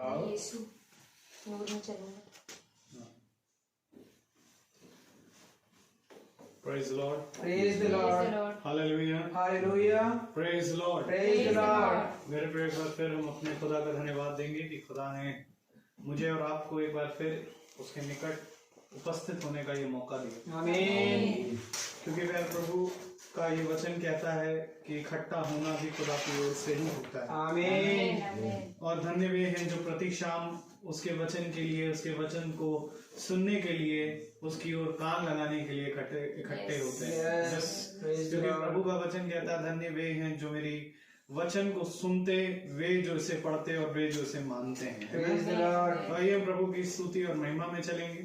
यीशु नूर में चलूंगा। Praise the Lord. Praise the Lord. Hallelujah. Hallelujah. Praise the Lord. Praise the Lord. मेरे प्रिय एक बार फिर हम अपने खुदा का धन्यवाद देंगे कि खुदा ने मुझे और आपको एक बार फिर उसके निकट उपस्थित होने का ये मौका दिया। आमीन। क्योंकि प्यारे प्रभु का ये वचन कहता है कि इकट्ठा होना भी खुदा की ओर से ही होता है। आमीन। और धन्य वे हैं जो प्रति शाम उसके वचन के लिए, उसके वचन को सुनने के लिए, उसकी ओर कान लगाने के लिए इकट्ठे होते हैं। क्योंकि प्रभु का वचन कहता है धन्य वे हैं जो मेरी वचन को सुनते, वे जो इसे पढ़ते और वे जो इसे मानते हैं। आइए प्रभु की स्तुति और महिमा में चलेंगे,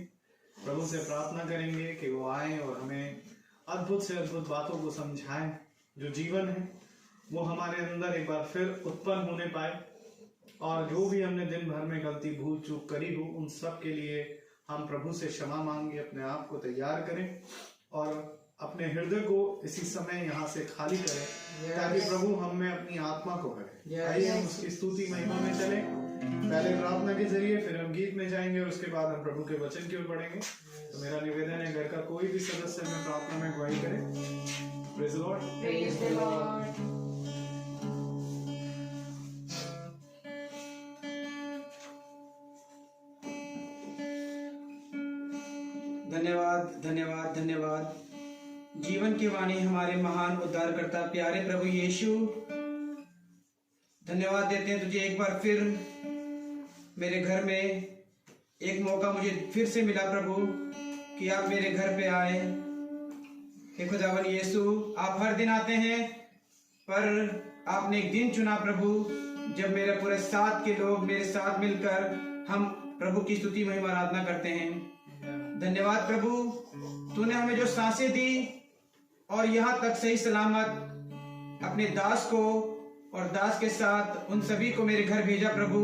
प्रभु से प्रार्थना करेंगे कि वो आए और हमें अद्भुत से अद्भुत बातों को समझाएं। जो जीवन है वो हमारे अंदर एक बार फिर उत्पन्न होने पाए, और जो भी हमने दिन भर में गलती भूल चूक करी हो उन सब के लिए हम प्रभु से क्षमा मांगे, अपने आप को तैयार करें और अपने हृदय को इसी समय यहाँ से खाली करें, ताकि प्रभु हम में अपनी आत्मा को भरे। आइए हम उसकी स्तुति महिमा में चलें, पहले प्रार्थना के जरिए, फिर हम गीत में जाएंगे और उसके बाद हम प्रभु के वचन की ओर बढ़ेंगे। तो मेरा निवेदन है घर का कोई भी सदस्य में प्रार्थना में अगुवाई करे। Praise the Lord. Praise the Lord. धन्यवाद धन्यवाद धन्यवाद। जीवन की वाणी हमारे महान उद्धारकर्ता प्यारे प्रभु यीशु, धन्यवाद देते हैं तुझे एक बार फिर मेरे घर में एक मौका मुझे फिर से मिला प्रभु कि आप मेरे घर पे आए। हे खुदावन यीशु, आप हर दिन आते हैं, पर आपने एक दिन चुना प्रभु जब मेरे पूरे साथ के लोग मेरे साथ मिलकर हम प्रभु की स्तुति महिमा आराधना करते हैं। धन्यवाद प्रभु, तूने हमें जो सांसें दी और यहाँ तक सही सलामत अपने दास को और दास के साथ उन सभी को मेरे घर भेजा प्रभु,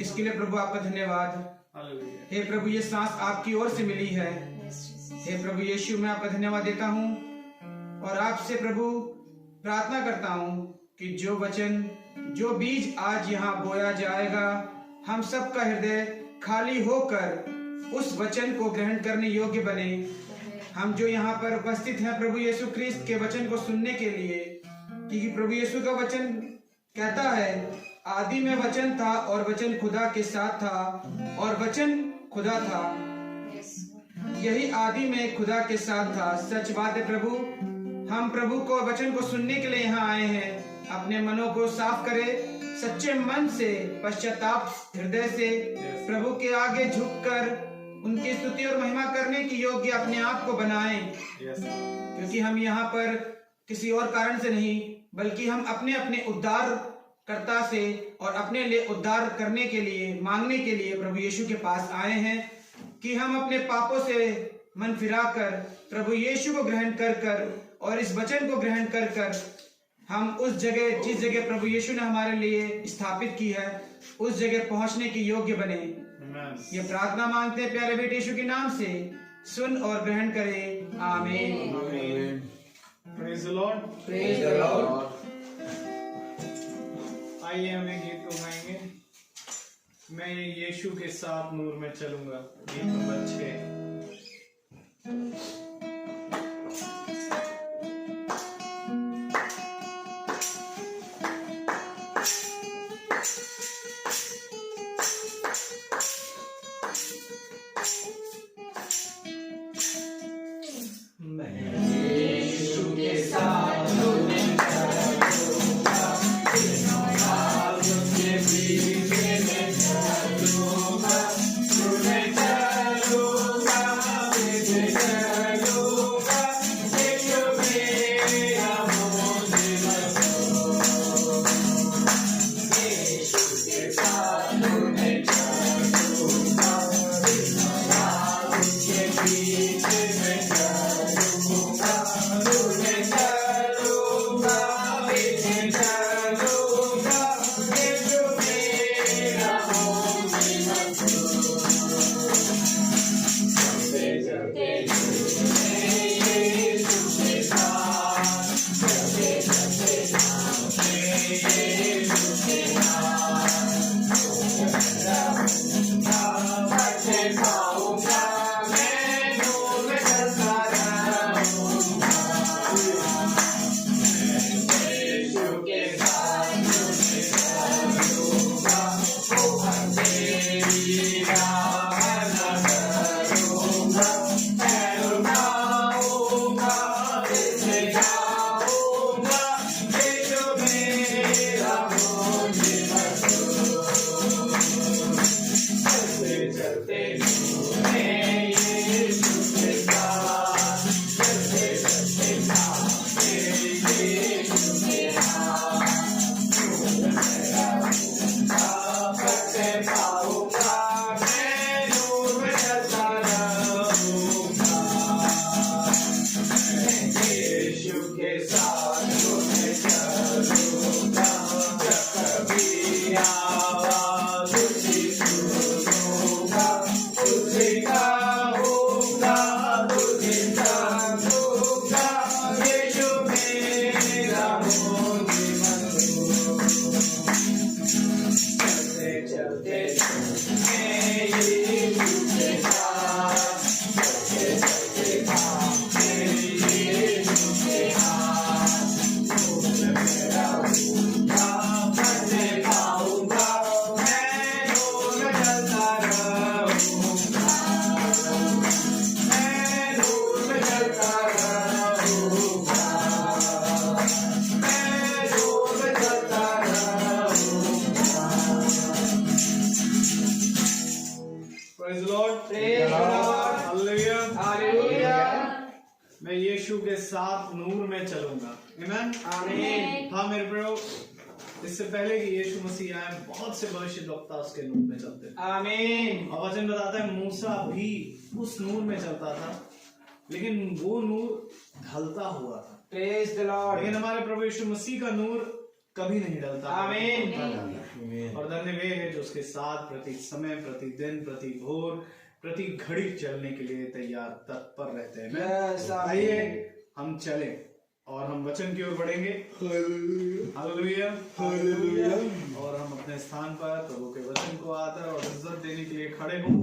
इसके लिए प्रभु आपका धन्यवाद। हे प्रभु, ये सांस आपकी ओर से मिली है। हे प्रभु यीशु, मैं आपका धन्यवाद देता हूँ और आपसे प्रभु प्रार्थना करता हूँ कि जो वचन, जो बीज आज यहाँ बोया जाएगा, हम सबका हृदय खाली होकर उस वचन को ग्रहण करने योग्य बने। हम जो यहाँ पर उपस्थित हैं प्रभु यीशु क्रिस्त के वचन को सुनने के लिए, क्योंकि प्रभु यीशु का वचन कहता है आदि में वचन था और वचन खुदा के साथ था और वचन खुदा था। यही आदि में खुदा के साथ था। सच बात है प्रभु, हम प्रभु को वचन को सुनने के लिए यहाँ आए हैं। अपने मनों को साफ करें, सच्चे मन से, पश्चाताप हृदय से प्रभु के आगे झुककर उनकी स्तुति और महिमा करने की योग्य अपने आप को बनाएं। क्योंकि हम यहाँ पर किसी और कारण से नहीं, बल्कि हम अपने अपने उद्धारकर्ता से और अपने लिए उद्धार करने के लिए, मांगने के लिए प्रभु यीशु के पास आए हैं कि हम अपने पापों से मन फिराकर प्रभु यीशु को ग्रहण कर और इस वचन को ग्रहण कर हम उस जगह, जिस जगह प्रभु यीशु ने हमारे लिए स्थापित की है, उस जगह पहुंचने की योग्य बने। ये प्रार्थना मांगते हैं प्यारे बेटे यीशु के नाम से, सुन और ग्रहण करें। आमीन। Praise the Lord. Praise the Lord. आइए हम एक गीत को गाएंगे, मैं यीशु के साथ नूर में चलूंगा, गीत नंबर 6। चलते हैं यीशु के साथ, चलते चलते भागते यीशु के हाथ, पकड़े पाऊंगा मैं नूर में चलता रहूंगा, यीशु के साथ मैं चलूंगा, जब कभी आवाज उसकी सुनूंगा, तुझे गाऊंगा, तुझे जानूंगा, यीशु मेरा मोती मधुर, चलते चलते मैं यीशु के साथ, चलते चलते भागते यीशु के हाथ, मेरा पकड़े पाऊंगा मैं नूर में चलता रहूंगा, मैं नूर में चलता रहूंगा, मैं नूर में चलता रहूंगा। Praise the Lord. Praise the Lord. Hallelujah. Hallelujah, मैं यीशु के साथ नूर में चलूंगा। Amen. आमीन। हाँ मेरे प्रियो, इससे पहले कि यीशु मसीह आए बहुत से भविष्यद्वक्ता उसके नूर में चलते थे। आमीन। और वचन बताता है मूसा भी उस नूर में चलता था, लेकिन वो नूर ढलता हुआ था। Praise the Lord. लेकिन हमारे प्रभु यीशु मसीह का नूर कभी नहीं ढलता। आमीन। और धन्य वे है जो उसके साथ प्रति समय, प्रति दिन, प्रति भोर, प्रति घड़ी चलने के लिए तैयार तत्पर रहते हैं। Yes, आइए आमीन। हम चलें और हम वचन की ओर बढ़ेंगे। Hallelujah, hallelujah. और हम अपने स्थान पर प्रभु के वचन को आदर और इज्जत देने के लिए खड़े हों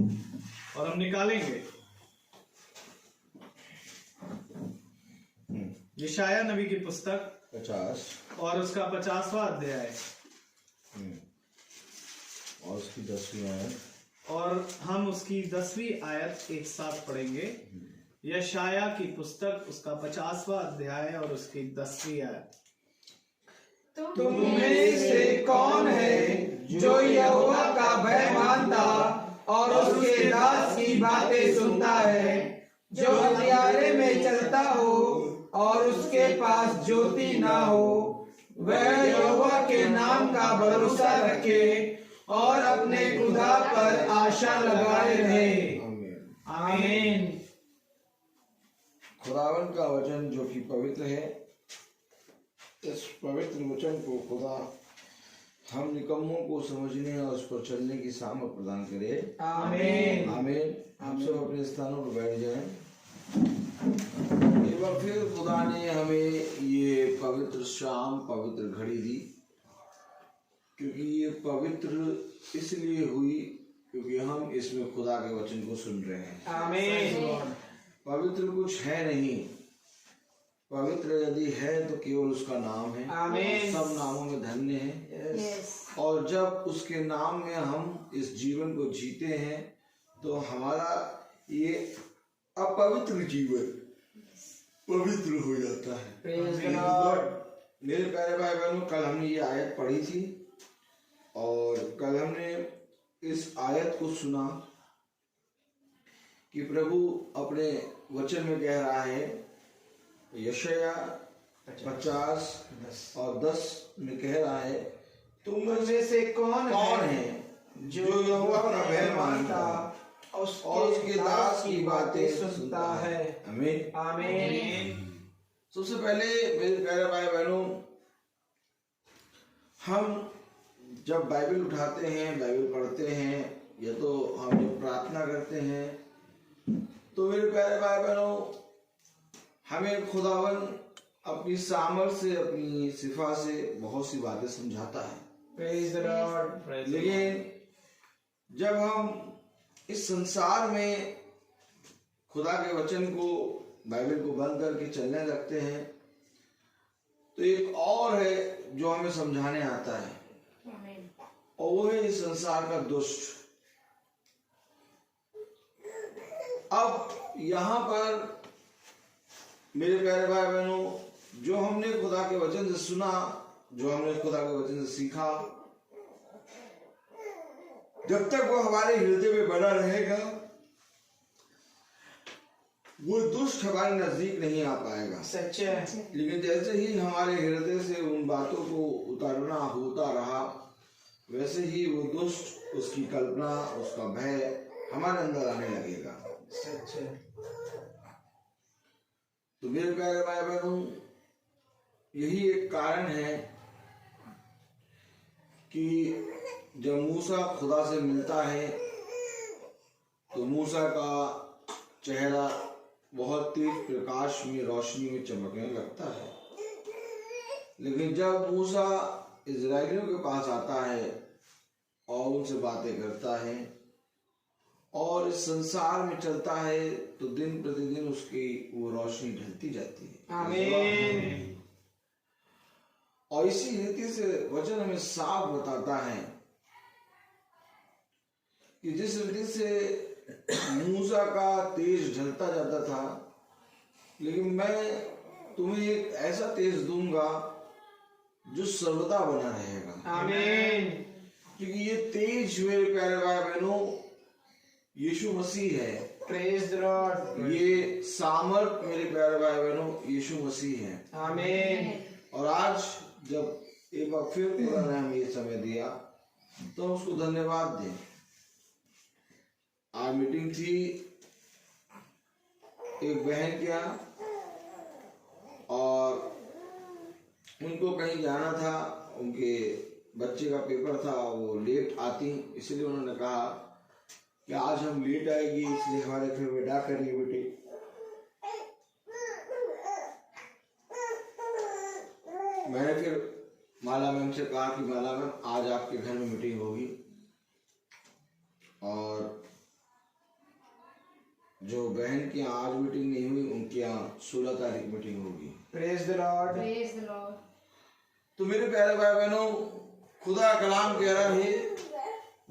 और हम निकालेंगे यशायाह नबी की पुस्तक 50 और उसका 50वां अध्याय और उसकी 10वीं आयत, और हम उसकी 10वीं आयत एक साथ पढ़ेंगे। यशायाह की पुस्तक उसका 50वां अध्याय और उसकी 10वीं आयत। तुम में से कौन है जो यहोवा का भय मानता और उसके दास की बातें सुनता है, जो अंधियारे में चलता हो और उसके पास ज्योति ना हो, वह यहोवा के नाम का भरोसा रखे और अपने खुदा पर आशा लगाए रहे। आमीन। आमीन। खुदावन का वचन जो कि पवित्र है, इस पवित्र वचन को खुदा हम निकम्मों को समझने और उस पर चलने की सामर्थ प्रदान करे। आमीन। आमीन। हम सब अपने स्थानों पर बैठ जाएं। एक बार फिर खुदा ने हमें ये पवित्र शाम, पवित्र घड़ी दी, क्योंकि ये पवित्र इसलिए हुई क्योंकि हम इसमें खुदा के वचन को सुन रहे हैं। आमीन। पवित्र कुछ है नहीं, पवित्र यदि है तो केवल उसका नाम है। आमीन। सब नामों में धन्य है। यस, और जब उसके नाम में हम इस जीवन को जीते हैं तो हमारा ये अपवित्र जीवन पवित्र हो जाता है। Praise the Lord। मेरे प्यारे भाई बहनों, कल हमने ये आयत पढ़ी थी और कल हमने इस आयत को सुना कि प्रभु अपने वचन में कह रहा है, यशायाह 50 और 10 में कह रहा है, तुम में से कौन है जो यहोवा का भय मानता और उसके दास की बातें सुनता है। आमीन। आमीन। सबसे पहले मेरे प्यारे भाई बहनों, हम जब बाइबल उठाते हैं, बाइबल पढ़ते हैं या तो हम जब प्रार्थना करते हैं, तो मेरे प्यारे भाई बहनों, हमें खुदावन अपनी सामर्थ से, अपनी सिफा से बहुत सी बातें समझाता है। Praise the Lord। लेकिन जब हम इस संसार में खुदा के वचन को, बाइबल को बंद करके चलने लगते हैं, तो एक और है जो हमें समझाने आता है, आमीन। और वो है इस संसार का दुष्ट। अब यहाँ पर मेरे प्यारे भाई बहनों, जो हमने खुदा के वचन से सुना, जो हमने खुदा के वचन से सीखा, जब तक वो हमारे हृदय में बना रहेगा वो दुष्ट हमारे नजदीक नहीं आ पाएगा। सच है। लेकिन जैसे ही हमारे हृदय से उन बातों को उतारना होता रहा वैसे ही वो दुष्ट, उसकी कल्पना, उसका भय हमारे अंदर आने लगेगा। सच है। तो मेरे प्यारे भाई बहनों, यही एक कारण है कि जब मूसा खुदा से मिलता है तो मूसा का चेहरा बहुत तेज प्रकाश में, रोशनी में चमकने लगता है। लेकिन जब मूसा इजराइलियों के पास आता है और उनसे बातें करता है और इस संसार में चलता है तो दिन प्रतिदिन उसकी वो रोशनी ढलती जाती है। आमीन। और इसी रीति से वचन हमें साफ बताता है कि जिस रीति से मूसा का तेज ढलता जाता था, लेकिन मैं तुम्हें एक ऐसा तेज दूंगा जो सर्वदा बना रहेगा। आमीन। क्योंकि ये तेज मेरे प्यारे भाई बहनों यीशु मसीह है। Praise the Lord. ये सामर्थ मेरे प्यारे भाई बहनों यीशु मसीह है। आमीन। और आज जब एक बार फिर खुदा ने हमें ये समय दिया तो उसको धन्यवाद दें। आज मीटिंग थी एक बहन के यहाँ और उनको कहीं जाना था, उनके बच्चे का पेपर था, वो लेट आती, इसलिए उन्होंने कहा कि आज हम लेट आएगी इसलिए हमारे घर में विदा करिए बेटे। मैंने फिर माला मैम से कहा कि माला मैम आज आपके घर में मीटिंग होगी और जो बहन की आज मीटिंग नहीं हुई उनके यहाँ 16 तारीख मीटिंग होगी। Praise the Lord. Praise the Lord. तो मेरे प्यारे भाई बहनों, खुदा कलाम कह रहा है,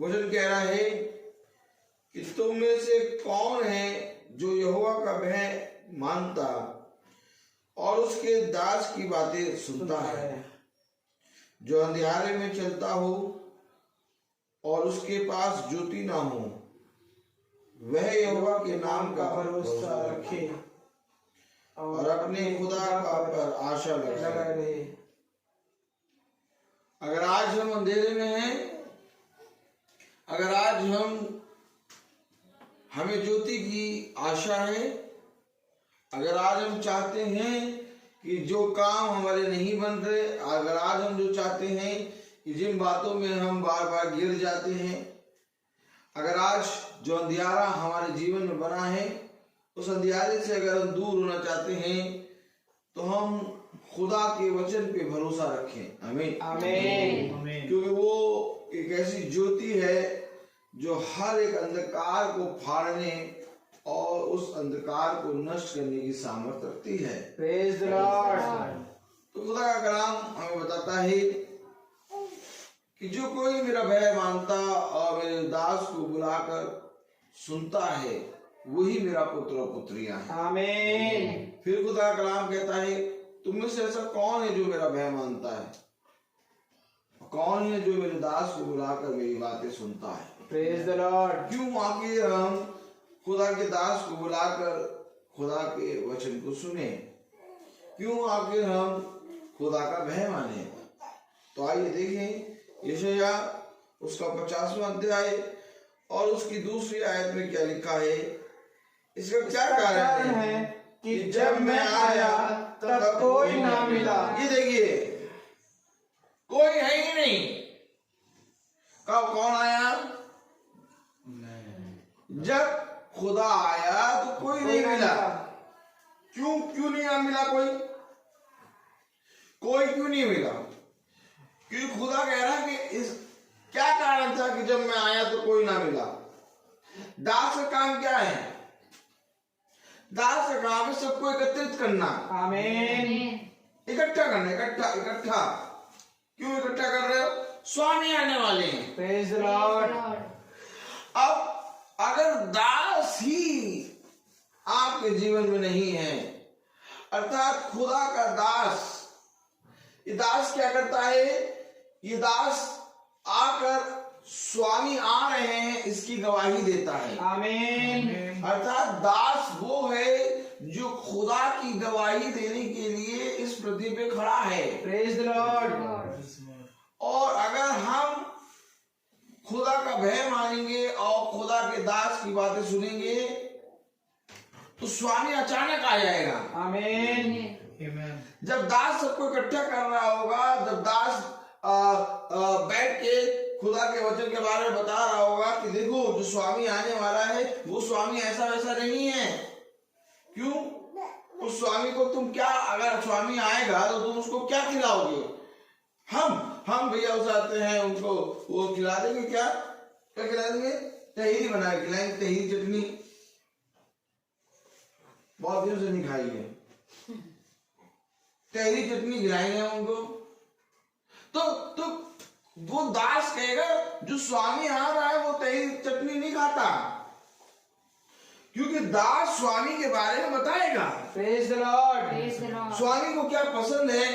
वचन कह रहा है कि तुम में से कौन है जो यहोवा का भय मानता और उसके दास की बातें सुनता है, जो अंधियारे में चलता हो और उसके पास ज्योति ना हो, वह यहोवा के नाम का भरोसा रखे और अपने खुदा का पर आशा लगाए रहे। अगर आज हम अंधेरे में हैं, अगर आज हमें ज्योति की आशा है, अगर आज हम चाहते हैं कि जो काम हमारे नहीं बन रहे, अगर आज हम जो चाहते हैं कि जिन बातों में हम बार बार गिर जाते हैं, अगर आज जो अंधियारा हमारे जीवन में बना है उस अंधियारे से अगर हम दूर होना चाहते हैं तो हम खुदा के वचन पे भरोसा रखें। आमीन। आमीन। क्योंकि वो एक ऐसी ज्योति है जो हर एक अंधकार को फाड़ने और उस अंधकार को नष्ट करने की सामर्थ्य रखती है। Praise the Lord. तो खुदा का कलाम हमें बताता है कि जो कोई मेरा भय मानता और मेरे दास को बुलाकर सुनता है वही मेरा पुत्र और पुत्रियां हैं। आमीन। फिर खुदा का कलाम कहता है तुम में से ऐसा कौन है जो मेरा भय मानता है, कौन है जो मेरे दास को बुलाकर मेरी बातें सुनता है। Praise the Lord. क्यों आखिर हम खुदा के दास को बुलाकर खुदा के वचन को सुने, क्यों आखिर हम खुदा का भय माने। तो आइए देखें यशायाह उसका 50वां अध्याय और उसकी दूसरी आयत में क्या लिखा है। इसका क्या कारण है कि जब मैं आया तब कोई ना मिला। ये देखिए कोई है ही नहीं। कब कौन आया? जब खुदा आया तो कोई नहीं मिला। क्यों नहीं मिला? कोई क्यों नहीं मिला? क्योंकि खुदा कह रहा है कि इस क्या कारण था कि जब मैं आया तो कोई ना मिला। दास का काम क्या है? दास का काम है सबको एकत्रित करना। आमीन। इकट्ठा करना, इकट्ठा। क्यों इकट्ठा कर रहे हो? स्वामी आने वाले हैं। Praise the Lord. अब अगर दास ही आपके जीवन में नहीं है, अर्थात खुदा का दास, ये दास क्या करता है? ये दास आकर स्वामी आ रहे हैं इसकी गवाही देता है। आमीन। अर्थात दास वो है जो खुदा की गवाही देने के लिए इस पृथ्वी पे खड़ा है। Praise the Lord. और अगर हम खुदा का भय मानेंगे और खुदा के दास की बातें सुनेंगे तो स्वामी अचानक आ जाएगा। आमीन। जब दास सबको इकट्ठा कर रहा होगा, जब दास बैठ के खुदा के वचन के बारे में बता रहा होगा कि देखो जो स्वामी आने वाला है वो स्वामी ऐसा वैसा नहीं है। क्यों? उस स्वामी को तुम क्या, अगर स्वामी आएगा तो तुम उसको क्या खिलाओगे? हम भैया उसे आते हैं उनको वो खिला देंगे। क्या खिला देंगे? तहेरी बना के खिलाएंगे, तहेरी चटनी। बहुत दिनों से नहीं खाई है, तहेरी चटनी खिलाएंगे हम उनको। तो वो दास कहेगा जो स्वामी आ रहा है वो तहेरी चटनी नहीं खाता, क्योंकि दास स्वामी के बारे में बताएगा। Praise the Lord. स्वामी को क्या पसंद है,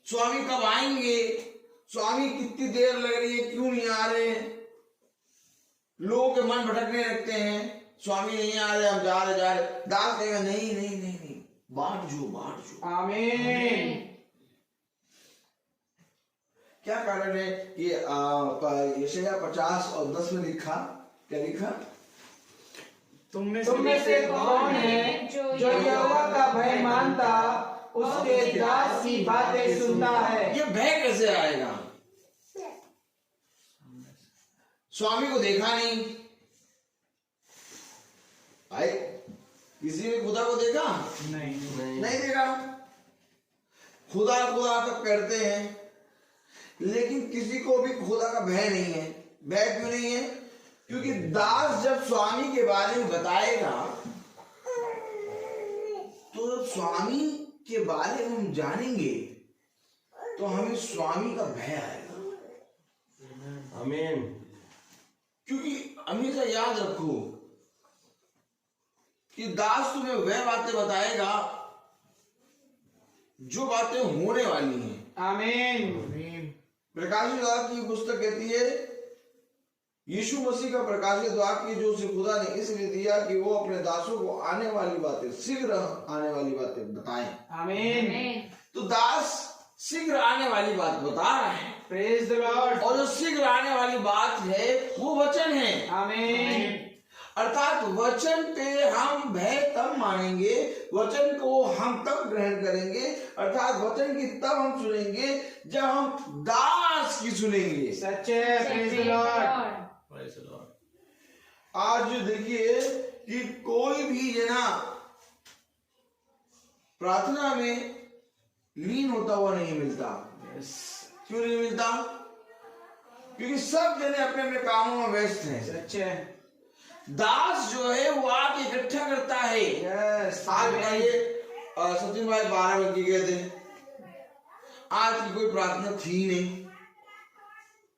स्वामी कब आएंगे, स्वामी कितनी देर लग रही है, क्यों नहीं आ रहे। लोगों के मन भटकने लगते हैं, स्वामी नहीं आ रहे, हम जा रहे। दास कहेगा नहीं नहीं नहीं नहीं, बांट जो। आमीन। क्या कारण है कि यशायाह 50 और 10 में लिखा, क्या लिखा? तुम में से कौन है जो यहोवा का भय मानता, उसके दास की बातें सुनता है। ये भय कैसे आएगा? स्वामी को देखा नहीं, भाई किसी ने खुदा को देखा? नहीं देखा। खुदा तक करते हैं, लेकिन किसी को भी खुदा का भय नहीं है। भय क्यों नहीं है? क्योंकि दास जब स्वामी के बारे में बताएगा तो जब स्वामी के बारे में हम जानेंगे तो हमें स्वामी का भय आएगा। आमीन। क्योंकि हमेशा याद रखो कि दास तुम्हें वह बातें बताएगा जो बातें होने वाली हैं। आमीन। प्रकाशित वाक्य की पुस्तक कहती है यीशु मसीह का प्रकाशित वाक्य जो उसे खुदा ने इसलिए दिया कि वो अपने दासों को आने वाली बातें, शीघ्र आने वाली बातें बताएं। आमीन। तो दास शीघ्र आने वाली बात बता रहा है। Praise the Lord. और जो शीघ्र आने वाली बात है वो वचन है। आमीन। अर्थात वचन पे हम भय तब मानेंगे, वचन को हम तब ग्रहण करेंगे, अर्थात वचन की तब हम सुनेंगे जब हम दास की सुनेंगे। सच्चे। Praise the Lord. आज देखिए कि कोई भी जना प्रार्थना में लीन होता हुआ नहीं मिलता। क्यों नहीं मिलता? क्योंकि सब जने अपने अपने कामों में व्यस्त हैं। सच्चे। दास जो है वो आके इकट्ठा करता है। यस। आज सचिन भाई 12 बजे गए थे, आज की कोई प्रार्थना थी नहीं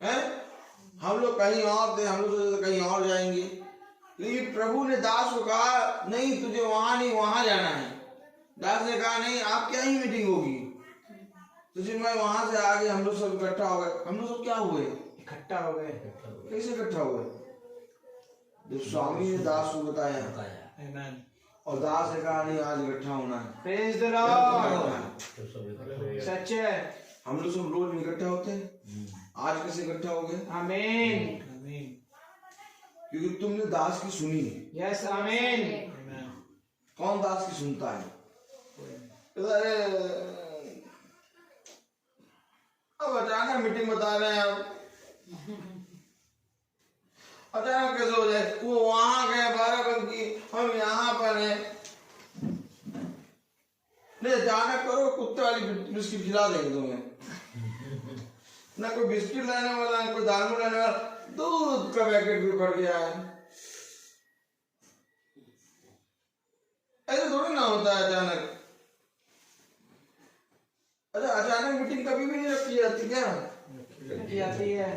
है। हम लोग कहीं और थे, हम लोग सोचे कहीं और जाएंगे, लेकिन प्रभु ने दास को कहा नहीं तुझे वहां नहीं वहां जाना है। दास ने कहा नहीं आप क्या ही मीटिंग होगी। सचिन भाई वहां से आगे हम लोग सब इकट्ठा हो गए। हम लोग सब क्या हुए? इकट्ठा हो गए। कैसे इकट्ठा हुए? जब स्वामी ने दास को बताया और दास ने कहा नहीं आज इकट्ठा होना है। Praise the Lord. सच्चे। हम लोग सब रोज इकट्ठा होते हैं, आज कैसे इकट्ठा हो गए? आमीन। क्योंकि तुमने दास की सुनी। यस। आमीन। कौन दास की सुनता है? अब अचानक मीटिंग बता रहे हैं, आप अचानक कैसे हो जाए? वो वहां गए 12 बजे की, हम यहाँ पर हैं। नहीं अचानक करो, कुत्ते वाली बिस्किट खिला देंगे तुम्हें। ना कोई बिस्किट लाने वाला, ना कोई दाल लाने वाला, दूध का पैकेट भी पड़ गया है। ऐसे थोड़ी ना होता है अचानक। अच्छा अचानक मीटिंग कभी भी नहीं रखी जाती क्या? रखी जाती है।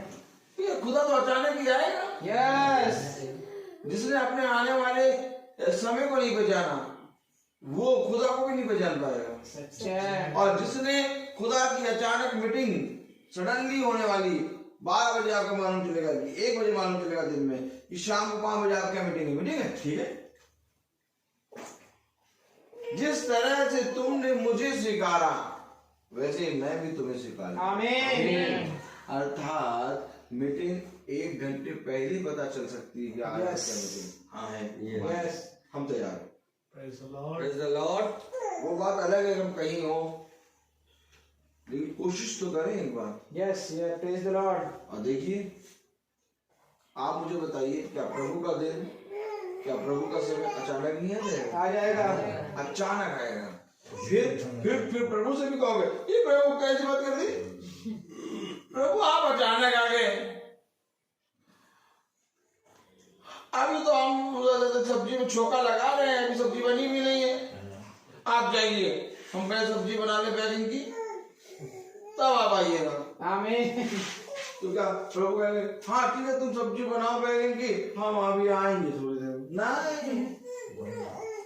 ये खुदा तो अचानक ही आएगा। यस। जिसने अपने आने वाले समय को नहीं पहचाना वो खुदा को भी नहीं पहचान पाएगा। सच्चे। और जिसने खुदा की अचानक मीटिंग, सडनली होने वाली 12 बजे आपको मालूम चलेगा, 1 बजे मालूम चलेगा दिन में, कि शाम को 5 बजे आपकी मीटिंग है, ठीक है। जिस तरह से तुमने मुझे स्वीकारा वैसे ही मैं भी तुम्हें स्वीकार। आमीन। अर्थात मीटिंग 1 घंटे पहले ही पता चल सकती है कि आज क्या मीटिंग। हाँ है, यस, हम तैयार। Praise the Lord. Praise the Lord. वो बात अलग है, हम कहीं हो, लेकिन कोशिश तो करें एक बार। Yes, praise the Lord. और देखिए, आप मुझे बताइए, क्या प्रभु का दिन, क्या प्रभु का समय अचानक नहीं आ जाएगा? अचानक आएगा। फिर प्रभु से भी कहोगे, ये प्रभु कैसी बात कर दी, प्रभु आप अचानक आ गए। अभी तो हम सब्जी में छोका लगा रहे हैं, अभी सब्जी बनी भी नहीं है। आप जाइए, हम पहले सब्जी बना ले बैगन की, तब आप आइएगा। आमीन। तो क्या प्रभु कहेंगे, हाँ ठीक है तुम सब्जी बनाओ बैगन की, हम अभी आएंगे थोड़ी देर। नहीं,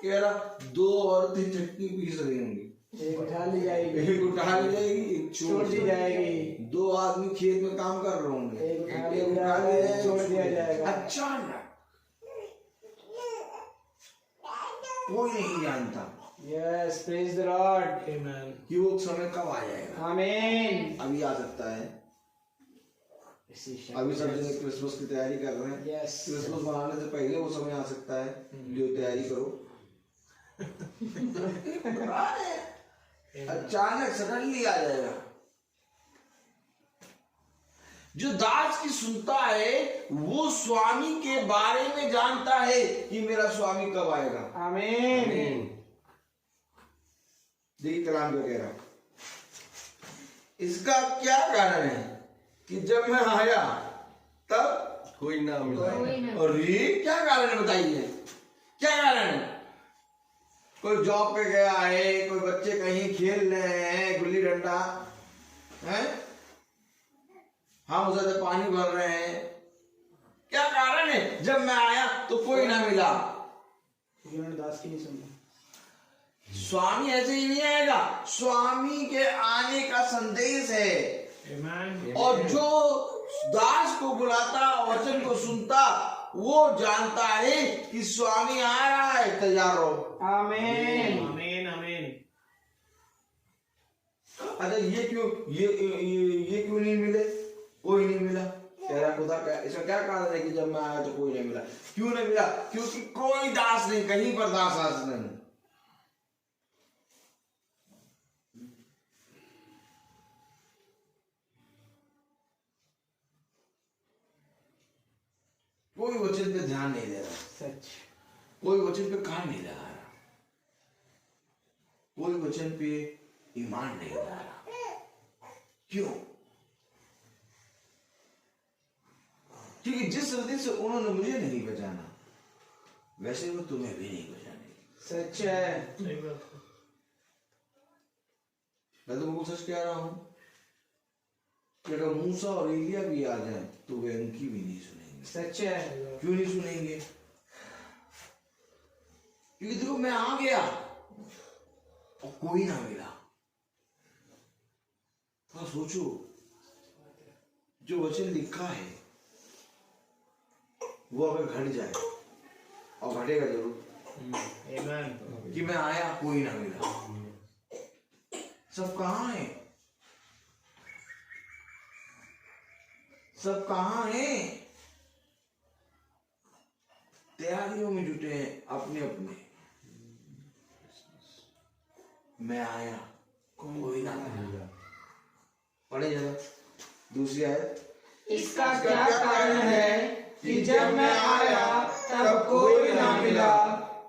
कह रहा 2 औरतें चटनी पीस रही होंगी, एक उठा ली जाएगी, एक उठा ली जाएगी, एक छोड़ दी जाएगी। 2 आदमी खेत में काम कर रहे होंगे, एक उठा एक उठा ली जाएगी, छोड़ दिया जाएगा। अचानक कोई नहीं जानता। Yes, praise the Lord. Amen. कि वो समय कब आ जाएगा। आमीन। अभी आ सकता है। अभी सब जने क्रिसमस की तैयारी कर रहे हैं। यस, क्रिसमस मनाने से पहले वो समय आ सकता है, जो तैयारी करो। अचानक सडनली आ जाएगा। जो दास की सुनता है वो स्वामी के बारे में जानता है कि मेरा स्वामी कब आएगा। आमीन। देखिए कलाम क्या कह रहा, इसका क्या कारण है कि जब मैं आया तब कोई ना मिला। और ये क्या कारण है, बताइए क्या कारण है। कोई जॉब पे गया है, कोई बच्चे कहीं खेल रहे हैं गुल्ली डंडा है, हम उधर पानी भर रहे हैं, क्या कारण है। जब मैं आया तो कोई ना मिला। दास की नहीं सुनता। स्वामी ऐसे ही नहीं आएगा, स्वामी के आने का संदेश है। Amen. और जो दास को बुलाता, वचन को सुनता, वो जानता है कि स्वामी आ रहा है, तैयार रहो। आमीन। Amen. Amen. अच्छा ये क्यों, ये क्यों नहीं मिले, कोई नहीं मिला, कह रहा खुदा क्या, इसका क्या कारण है कि जब मैं आया तो कोई नहीं मिला। क्यों नहीं मिला, क्योंकि कोई दास नहीं, कहीं पर दास नहीं। कोई वचन पे ध्यान नहीं दे रहा, सच। कोई वचन पे कान नहीं लगा रहा, कोई वचन पे ईमान नहीं लगा रहा। क्यों? क्योंकि जिस रीति से उन्होंने मुझे नहीं बचाना, वैसे वो तुम्हें भी नहीं बचाने। सच है। सही बात है। मैं तुमको सच कह रहा हूं कि अगर मूसा और एलिया भी आ जाए तो वे उनकी भी नहीं सुनेंगे। सच है। क्यों नहीं सुनेंगे? क्योंकि देखो मैं आ गया और कोई ना मिला। तो सोचो, जो वचन लिखा है वो अगर घट जाए, और घटेगा जरूर, Amen. कि मैं आया कोई ना मिला, सब कहां है, सब कहां है? तैयारियों में जुटे हैं अपने अपने। मैं आया कोई ना मिला। पढ़े जरा दूसरी आयत। इसका क्या कारण है कि जब मैं आया तब कोई ना मिला,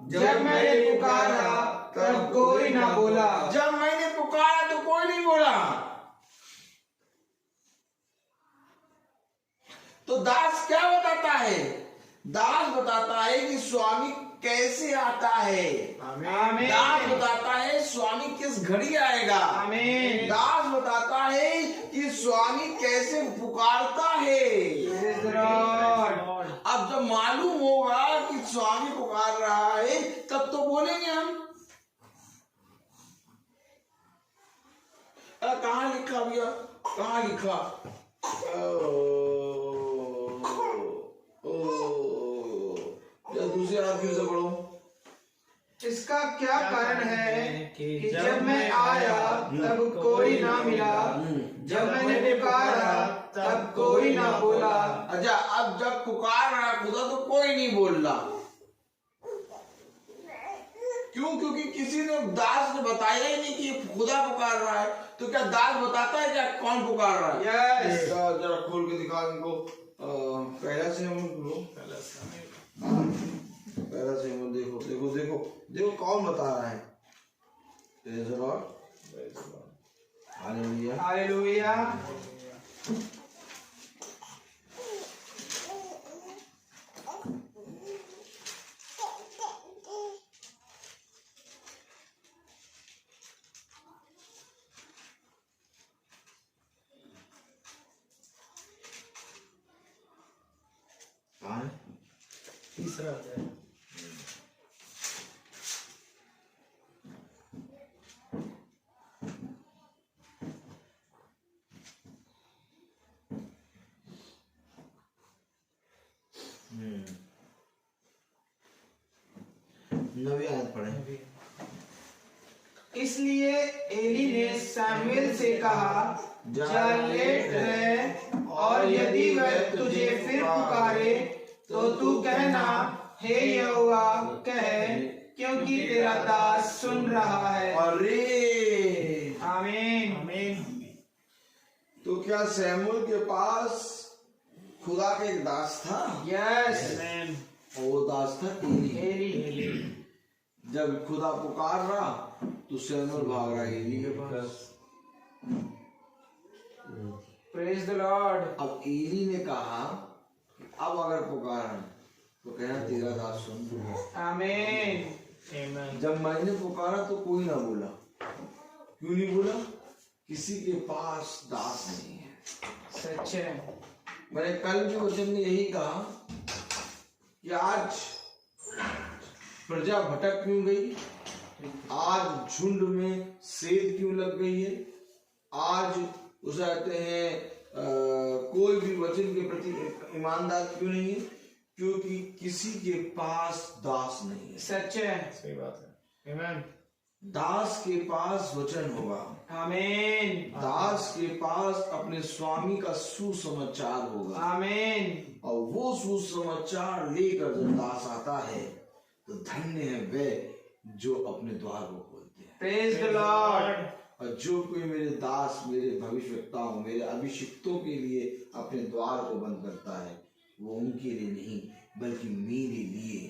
जब मैंने पुकारा तब कोई ना बोला। जब मैंने पुकारा तो कोई नहीं बोला। तो दास क्या बताता है? दास बताता है कि स्वामी कैसे आता है। आमीन। दास बताता है स्वामी किस घड़ी आएगा। आमीन। दास बताता है कि स्वामी कैसे पुकारता है। Praise the Lord. अब जब मालूम होगा कि स्वामी पुकार रहा है तब तो बोलेंगे हम। कहाँ लिखा भैया, कहाँ लिखा दूसरी आयत फिर से पढ़ो। इसका क्या कारण है कि जब मैं आया तब कोई ना मिला, जब मैंने पुकारा तब कोई ना बोला। अच्छा, अब जब पुकार रहा खुदा तो कोई नहीं बोल रहा। क्यों? क्योंकि किसी ने, दास ने बताया ही नहीं कि खुदा पुकार रहा है। तो क्या दास बताता है क्या कौन पुकार रहा है? यस। जरा खोल के दिखा इनको। पहला से हम देखो देखो देखो देखो कौन बता रहा है। Hallelujah hallelujah. तीसरा अध्याय। नवी आयत पढ़े। इसलिए एली ने सामुएल से कहा, जा लेट रह, और यदि वह तुझे फिर पुकारे तो तू कहना, हे यहोवा कह, क्योंकि तेरा दास सुन रहा है। अरे आमीन। आमीन। तो क्या सैमुअल के पास खुदा का एक दास था? यस। आमीन। और वो दास था एली। एली। जब खुदा पुकार रहा तो सैमुअल भाग रहा एली के पास। Praise the Lord. अब एली ने कहा कि अब अगर पुकारा तो कहना तेरा दास सुन। आमीन। आमीन। जब मैंने पुकारा तो कोई ना बोला। क्यों नहीं बोला? किसी के पास दास नहीं है। सच है। मैंने कल के वचन में यही कहा कि आज प्रजा भटक क्यों गई, आज झुंड में सेध क्यों लग गई है, आज उसे कहते हैं कोई भी वचन के प्रति ईमानदार क्यों नहीं है? क्योंकि किसी के पास दास नहीं है। सच है। सही बात है। आमीन। दास के पास वचन होगा। आमीन। दास के पास अपने स्वामी का सुसमाचार होगा। आमीन। और वो सुसमाचार लेकर जब दास आता है तो धन्य है वे जो अपने द्वार को खोलते हैं। Praise the Lord. और जो कोई मेरे दास, मेरे भविष्यवक्ताओं, मेरे अभिषिक्तों के लिए अपने द्वार को बंद करता है, वो उनके लिए नहीं बल्कि मेरे लिए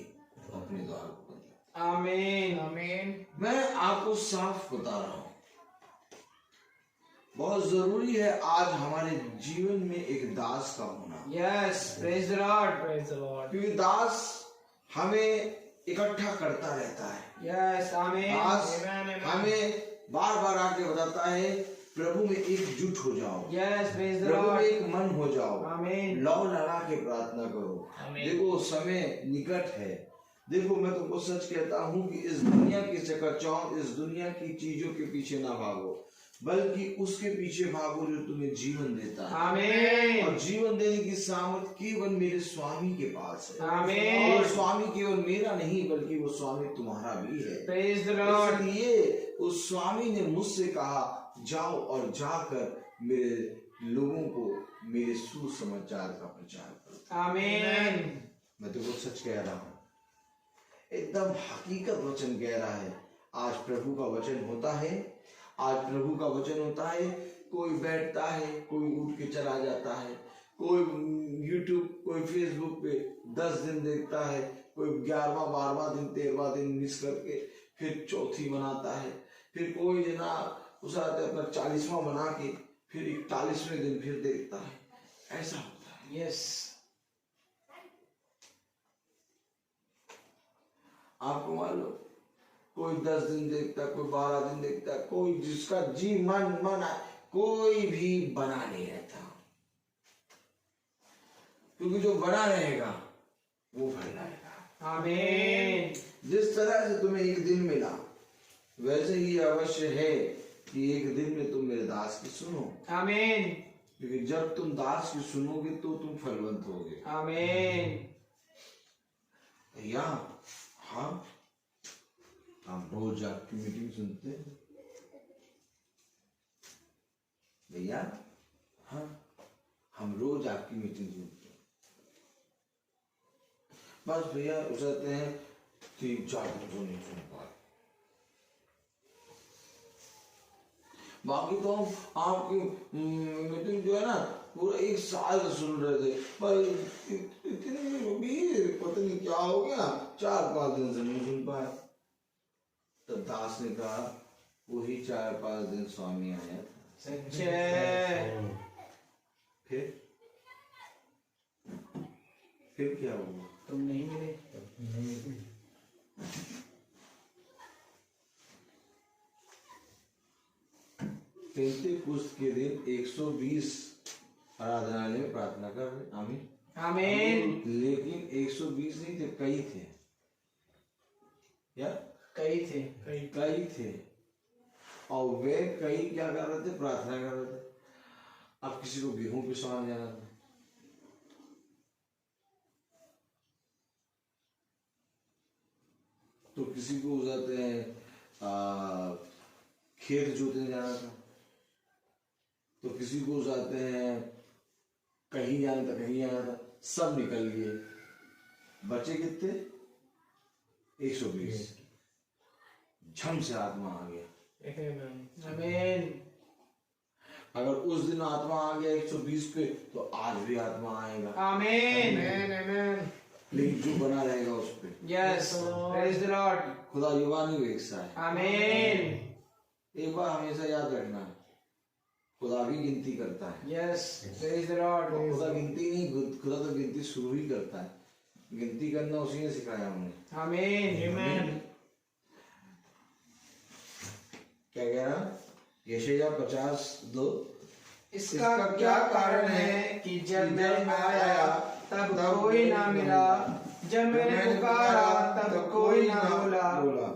अपने द्वार को बंद करता है। आमीन। आमीन। मैं आपको साफ बता रहा हूं, बहुत जरूरी है आज हमारे जीवन में एक दास का होना। Yes. Praise the Lord. Praise the Lord. क्योंकि दास हमें इकट्ठा करता रहता है। यस। आमीन। दास Amen, amen. हमें बार बार आके बताता है प्रभु में एकजुट हो जाओ, यस। प्रेज द प्रभु में लॉर्ड। एक मन हो जाओ, आमीन। लौ लगा के प्रार्थना करो। आमीन। देखो समय निकट है। देखो मैं तुमको सच कहता हूँ कि इस दुनिया की चकाचौंध, इस दुनिया की चीजों के पीछे ना भागो, बल्कि उसके पीछे भागो जो तुम्हें जीवन देता है। आमीन। और जीवन देने की सामर्थ केवल मेरे स्वामी के पास है। आमीन। और स्वामी केवल मेरा नहीं बल्कि वो स्वामी तुम्हारा भी है। Praise the Lord. इसलिए उस स्वामी ने मुझसे कहा, जाओ और जाकर मेरे लोगों को मेरे सुसमाचार का प्रचार करो। आमीन। मैं तुमको सच कह रहा हूँ, एकदम हकीकत वचन कह रहा है। आज प्रभु का वचन होता है, आज प्रभु का वचन होता है। कोई बैठता है, कोई उठ के चला जाता है, कोई YouTube, कोई Facebook पे 10 दिन देखता है, कोई 11वां 12वां दिन 13वां दिन मिस करके फिर चौथी मनाता है, फिर कोई जना उस अपना 40वां मना के फिर 41वें दिन फिर देखता है। ऐसा होता है। यस। आपको मालूम, कोई 10 दिन देखता, कोई 12 दिन देखता, कोई जिसका जी मन मना, कोई भी बना नहीं रहता। क्योंकि जो बना रहेगा वो भर रहेगा। आमीन। जिस तरह से तुम्हें एक दिन मिला, वैसे ही अवश्य है कि एक दिन में तुम मेरे दास की सुनो। आमीन। क्योंकि जब तुम दास की सुनोगे तो तुम फलवंत होगे। आमीन। भैया हाँ, हम रोज आपकी मीटिंग सुनते हैं भैया, हाँ हम रोज आपकी मीटिंग सुनते हैं। बस भैया उछलते हैं 3-4 दिन तो नहीं सुन पाए, बाकी तो हम आपकी मीटिंग जो है ना पूरा 1 साल सुन रहे थे, पर इतने भी पता नहीं क्या हो गया, 4-5 दिन से नहीं सुन पाए। तब दास ने कहा वही 4-5 दिन स्वामी आया था। सच्चे। फिर क्या हुआ? तुम नहीं मिले। पेंतेकोस्त के दिन 120 आराधनालय में प्रार्थना कर रहे। आमीन आमीन। लेकिन 120 नहीं थे, कई थे या कई थे। कई थे, और वे कई क्या कर रहे थे? प्रार्थना कर रहे थे। अब किसी को गेहूं पिसवाने जाना था, तो किसी को जाते हैं खेत जोतने जाना था, तो किसी को जाते हैं कहीं जाना था, कहीं जाना था, सब निकल गए। बचे कितने? 120। झम से आत्मा आ गया। आमीन। अगर उस दिन आत्मा आ गया 120 पे, तो आज भी आत्मा आएगा। आमीन। लेकिन जो बना रहेगा उस पे। Yes, praise the Lord. खुदा युवा नहीं वेखता है। आमीन। एक बार हमेशा याद रखना है, खुदा भी गिनती करता है। Yes, praise the Lord. खुदा गिनती नहीं, खुदा तो गिनती शुरू ही करता है। गिनती करना उसी ने सिखाया हमें। आमीन। क्या कह रहा? यशायाह 50:2। इसका क्या कारण है कि जब मैं आया तब कोई ना मिला, जब मैंने पुकारा तब कोई ना बोला।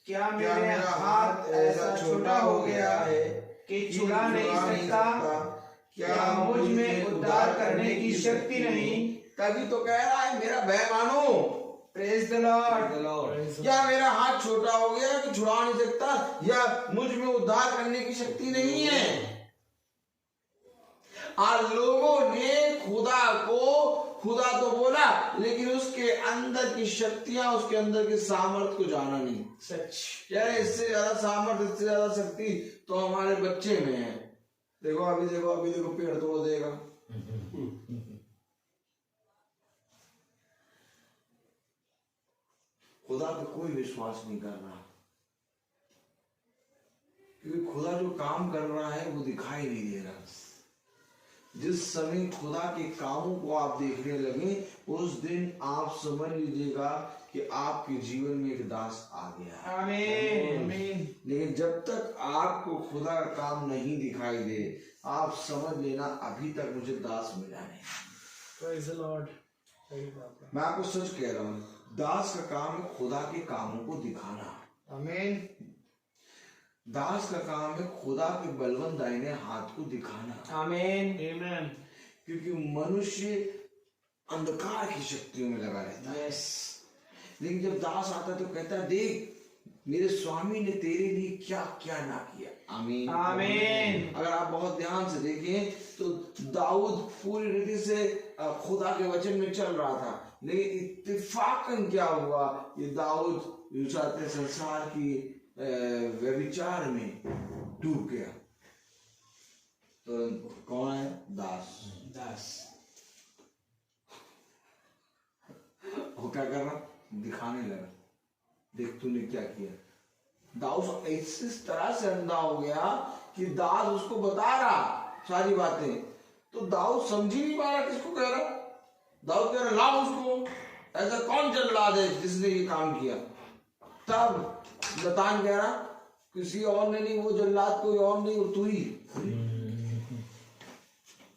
क्या मेरा हाथ ऐसा छोटा हो गया है कि छुड़ा नहीं सकता? क्या मुझ में उद्धार करने की शक्ति नहीं? तभी तो कह रहा है मेरा भय मानो। Praise the Lord. क्या मेरा हाथ छोटा हो गया कि छुड़ा नहीं सकता, या मुझ में उद्धार करने की शक्ति नहीं है? आज लोगों ने खुदा तो बोला, लेकिन उसके अंदर की शक्तियां, उसके अंदर के सामर्थ्य को जाना नहीं। सच। यार इससे ज्यादा सामर्थ्य, इससे ज्यादा शक्ति तो हमारे बच्चे में है। देखो अभी पेड़ तोड़ देगा। खुदा पे कोई विश्वास नहीं कर रहा, क्योंकि खुदा जो काम कर रहा है वो दिखाई नहीं दे रहा। जिस समय खुदा के कामों को आप देखने लगे, उस दिन आप समझ लीजिएगा कि आपके जीवन में एक दास आ गया। आमीन। लेकिन जब तक आपको खुदा का काम नहीं दिखाई दे, आप समझ लेना अभी तक मुझे दास मिला नहीं। Praise the Lord. मैं आपको सच कह रहा हूँ, दास का काम है खुदा के कामों को दिखाना। आमीन। दास का काम है खुदा के बलवंत दाहिने हाथ को दिखाना। आमीन। Amen. क्योंकि मनुष्य अंधकार की शक्तियों में लगा रहता है। यस। लेकिन जब दास आता है तो कहता है, देख मेरे स्वामी ने तेरे लिए क्या क्या ना किया। आमीन। आमीन। अगर आप बहुत ध्यान से देखें तो दाऊद पूरी रीति से खुदा के वचन में चल रहा था, लेकिन इत्तेफाकन क्या हुआ, ये दाऊद संसार की व्यभिचार में डूब गया। तो कौन है? दास। वो क्या कर रहा? दिखाने लगा, देख तूने क्या किया। दाऊद इस तरह से अंधा हो गया कि दास उसको बता रहा सारी बातें, तो दाऊद समझ ही नहीं पा रहा किसको कह रहा। दाऊद कह रहा लाओ उसको, ऐसा कौन जल्लाद है जिसने ये काम किया। तब नतान कह रहा किसी और ने नहीं, वो जल्लाद कोई और नहीं, वो तू ही।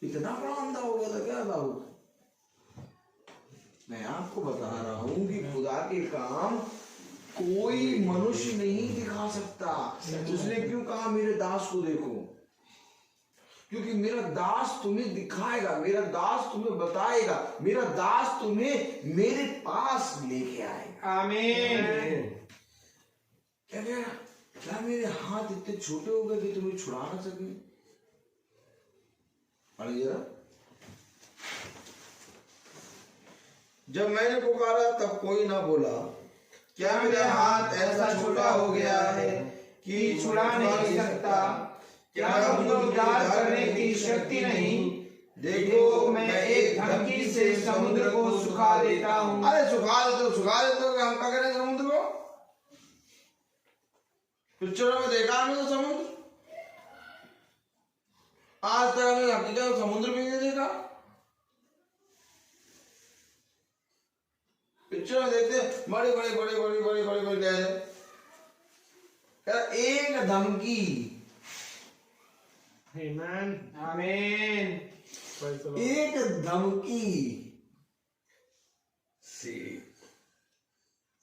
इतना बड़ा अंधा हो गया था क्या दाऊद? मैं आपको बता रहा हूं कि खुदा के काम कोई मनुष्य नहीं दिखा सकता। उसने क्यों कहा मेरे दास को देखो? क्योंकि मेरा दास तुम्हें दिखाएगा, मेरा दास तुम्हें बताएगा, मेरा दास तुम्हें मेरे पास लेके आएगा। आमीन। क्या कह रहा? क्या मेरे हाथ इतने छोटे हो गए कि तुम्हें छुड़ा ना सके? पढ़िए जरा। जब मैंने पुकारा तब कोई ना बोला, क्या मेरा हाथ ऐसा छोटा हो गया है कि छुड़ा नहीं सकता? क्या मुझको उद्धार करने की शक्ति नहीं? देखो मैं एक धमकी से समुद्र को सुखा देता हूँ। अरे सुखा देते हो, हम क्या करें समुद्र को? पिक्चरों में देखा हमने तो समुद्र, आज तक हमने हकीकत समुद्र भी नहीं देखा। पिक्चर में देखते बड़े बड़े बड़े बड़े बड़े बड़े बड़े लहरें, एक धमकी। आमीन। एक धमकी से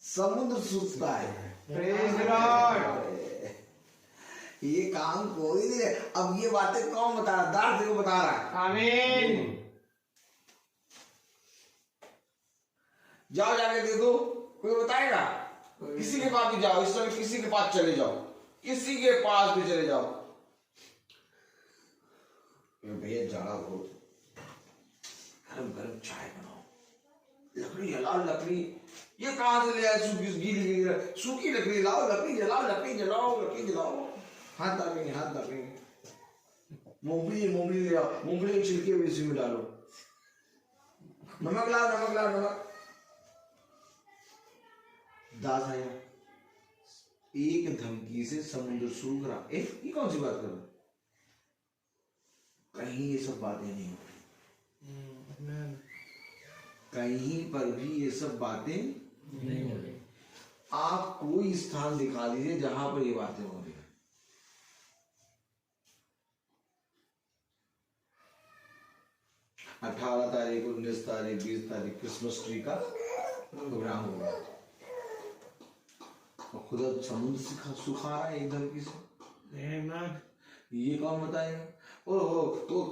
समुद्र सूखता है। Praise the Lord. ये काम कोई नहीं है। अब ये बातें कौन बता रहा? दास को बता रहा है। आमीन। जाओ जाके देखो, कोई बताएगा? किसी के पास भी जाओ, इस समय किसी के पास चले जाओ, किसी के पास भी चले जाओ, भैया जाड़ा हो, गरम गरम चाय बनाओ, लकड़ी जलाओ, लकड़ी ये कहां से ले आए? सूखी लकड़ी लाओ, लकड़ी जलाओ, लकड़ी जलाओ, लकड़ी जलाओ, हाथ दाबेंगे, हाथ दाबेंगे। मूंगफली ले आओ, मूंगफली के छिलके भी इसी में डालो, नमक लाओ, नमक लाओ, नमक। दास आया, एक धमकी से समुद्र सूख रहा। ये कौन सी बात कर रहा? कहीं ये सब बातें नहीं हो रही, कहीं पर भी ये सब बातें नहीं हो रही। आप कोई स्थान दिखा दीजिए जहां पर ये बातें हो रही है। अठारह तारीख, 19 तारीख, 20 तारीख क्रिसमस ट्री का प्रोग्राम होगा, खुदा समुद्र सुखा रहा है एक धमकी से। ये कौन बताएगा? वो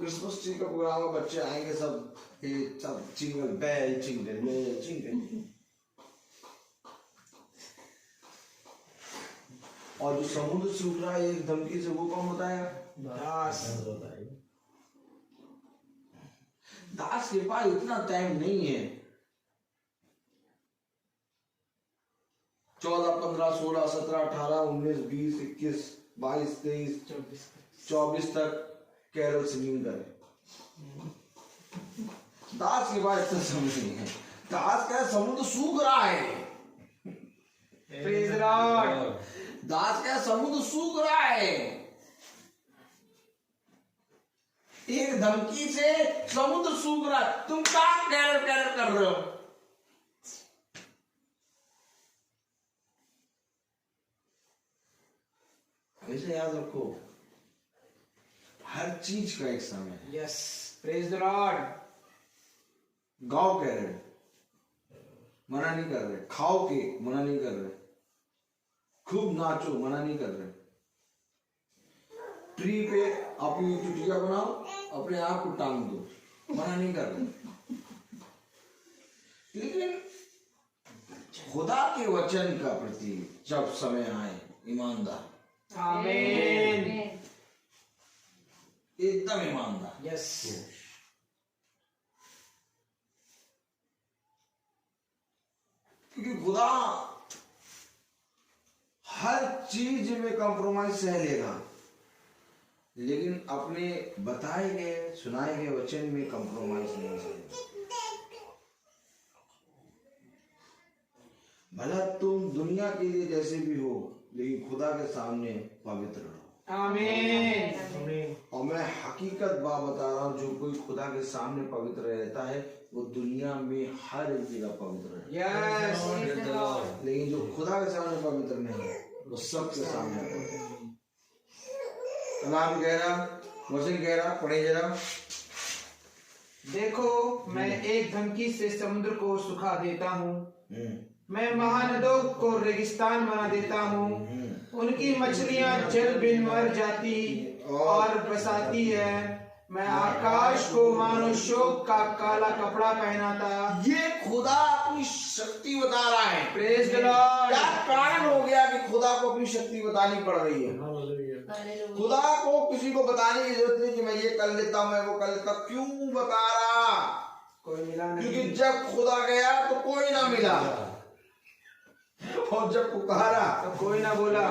क्रिसमस ट्री का प्रोग्राम है, बच्चे आएंगे सब चिंगल बेल चिंगल बेल चिंगल, और जो समुद्र सूख रहा है एक धमकी से, वो कौन बताएगा? दास। दास के पास इतना टाइम नहीं है। 14, 15, 16, 17, 18, 19, 20, 21, 22, 23, 24 तक कैरल सिंगिंग करे। दास के पास इतना समय नहीं है। दास का समुद्र सूख रहा है। Praise the Lord. दास का समुद्र सूख रहा है। एक धमकी से समुद्र सूख रहा है। तुम कहां कैरल कैरल कर रहे हो? हमेशा याद रखो, हर चीज का एक समय है। Yes, praise the Lord. गाओ कह रहे, मना नहीं कर रहे। खाओ के मना नहीं कर रहे। खूब नाचो मना नहीं कर रहे। ट्री पे अपनी चुटिया बनाओ, अपने आप को टांग दो, मना नहीं कर रहे। लेकिन खुदा के वचन का प्रति जब समय आए, ईमानदार, आमीन, एकदम ईमानदार। यस, क्योंकि खुदा हर चीज में कंप्रोमाइज सह लेगा, लेकिन अपने बताए गए सुनाए गए वचन में कंप्रोमाइज नहीं सहेगा। भला तुम दुनिया के लिए जैसे भी हो, लेकिन खुदा के सामने पवित्र रहो। आमीन। और मैं हकीकत बात बता रहा हूँ, जो कोई खुदा के सामने पवित्र रहता है वो दुनिया में हर एक जगह पवित्र है। यस, लेकिन जो खुदा के सामने पवित्र नहीं है वो सबके सामने पवित्र है। कलाम कह रहा, वचन कह रहा, पढ़े जरा। देखो मैं एक धमकी से समुद्र को सुखा देता हूँ, मैं महानदों को रेगिस्तान बना देता हूँ, उनकी मछलियां जल बिन मर जाती और बसाती है, मैं आकाश को मानो शोक का काला कपड़ा पहनाता। ये खुदा अपनी शक्ति बता रहा है। Praise the Lord. क्या कारण हो गया कि खुदा को अपनी शक्ति बतानी पड़ रही है? हालेलुया। खुदा को किसी को बताने की जरूरत नहीं कि मैं ये कर लेता हूं, मैं वो कर लेता। क्यों बता रहा? कोई मिला नहीं। क्योंकि जब खुदा गया तो कोई ना मिला, और जब पुकारा तो कोई ना बोला।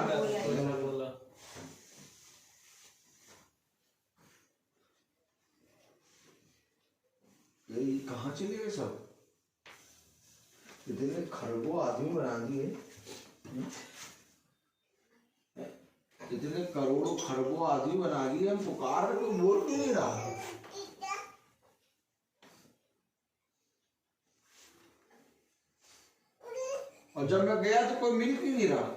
ये कहाँ चले गए सब? इतने खरबों आदमी बना दिए, इतने करोड़ों खरबों आदमी बना दिए, हम पुकार रहे तो बोल क्यों नहीं रहा? और जब मैं गया तो कोई मिल क्यों नहीं रहा?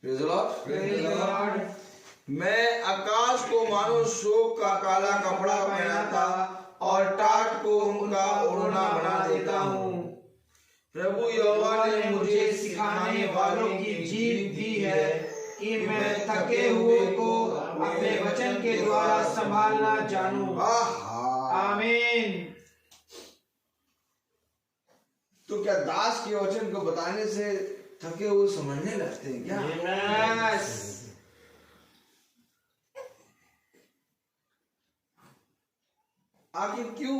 Praise the Lord. Praise the Lord. मैं आकाश को मानो शोक का काला कपड़ा पहनाता और टाट को उनका ओढ़ना बना देता हूँ। प्रभु यहोवा ने मुझे सिखाने वालों की जीभ दी है कि मैं थके हुए को अपने वचन के द्वारा संभालना जानूं। आमीन। तो क्या दास के वचन को बताने से थके हुए समझने लगते हैं क्या? यस। आखिर क्यों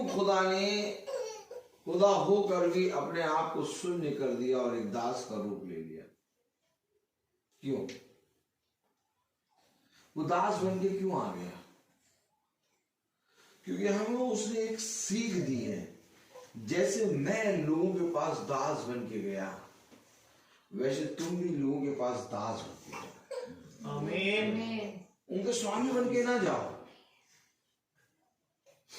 खुदा होकर भी अपने आप को शून्य कर दिया और एक दास का रूप ले लिया? क्यों? वो दास बन के क्यों आ गया? क्योंकि हमें उसने एक सीख दी है। जैसे मैं लोगों के पास दास बन के गया, वैसे तुम भी लोगों के पास दास बन के जाओ। आमीन। उनके स्वामी बन के ना जाओ,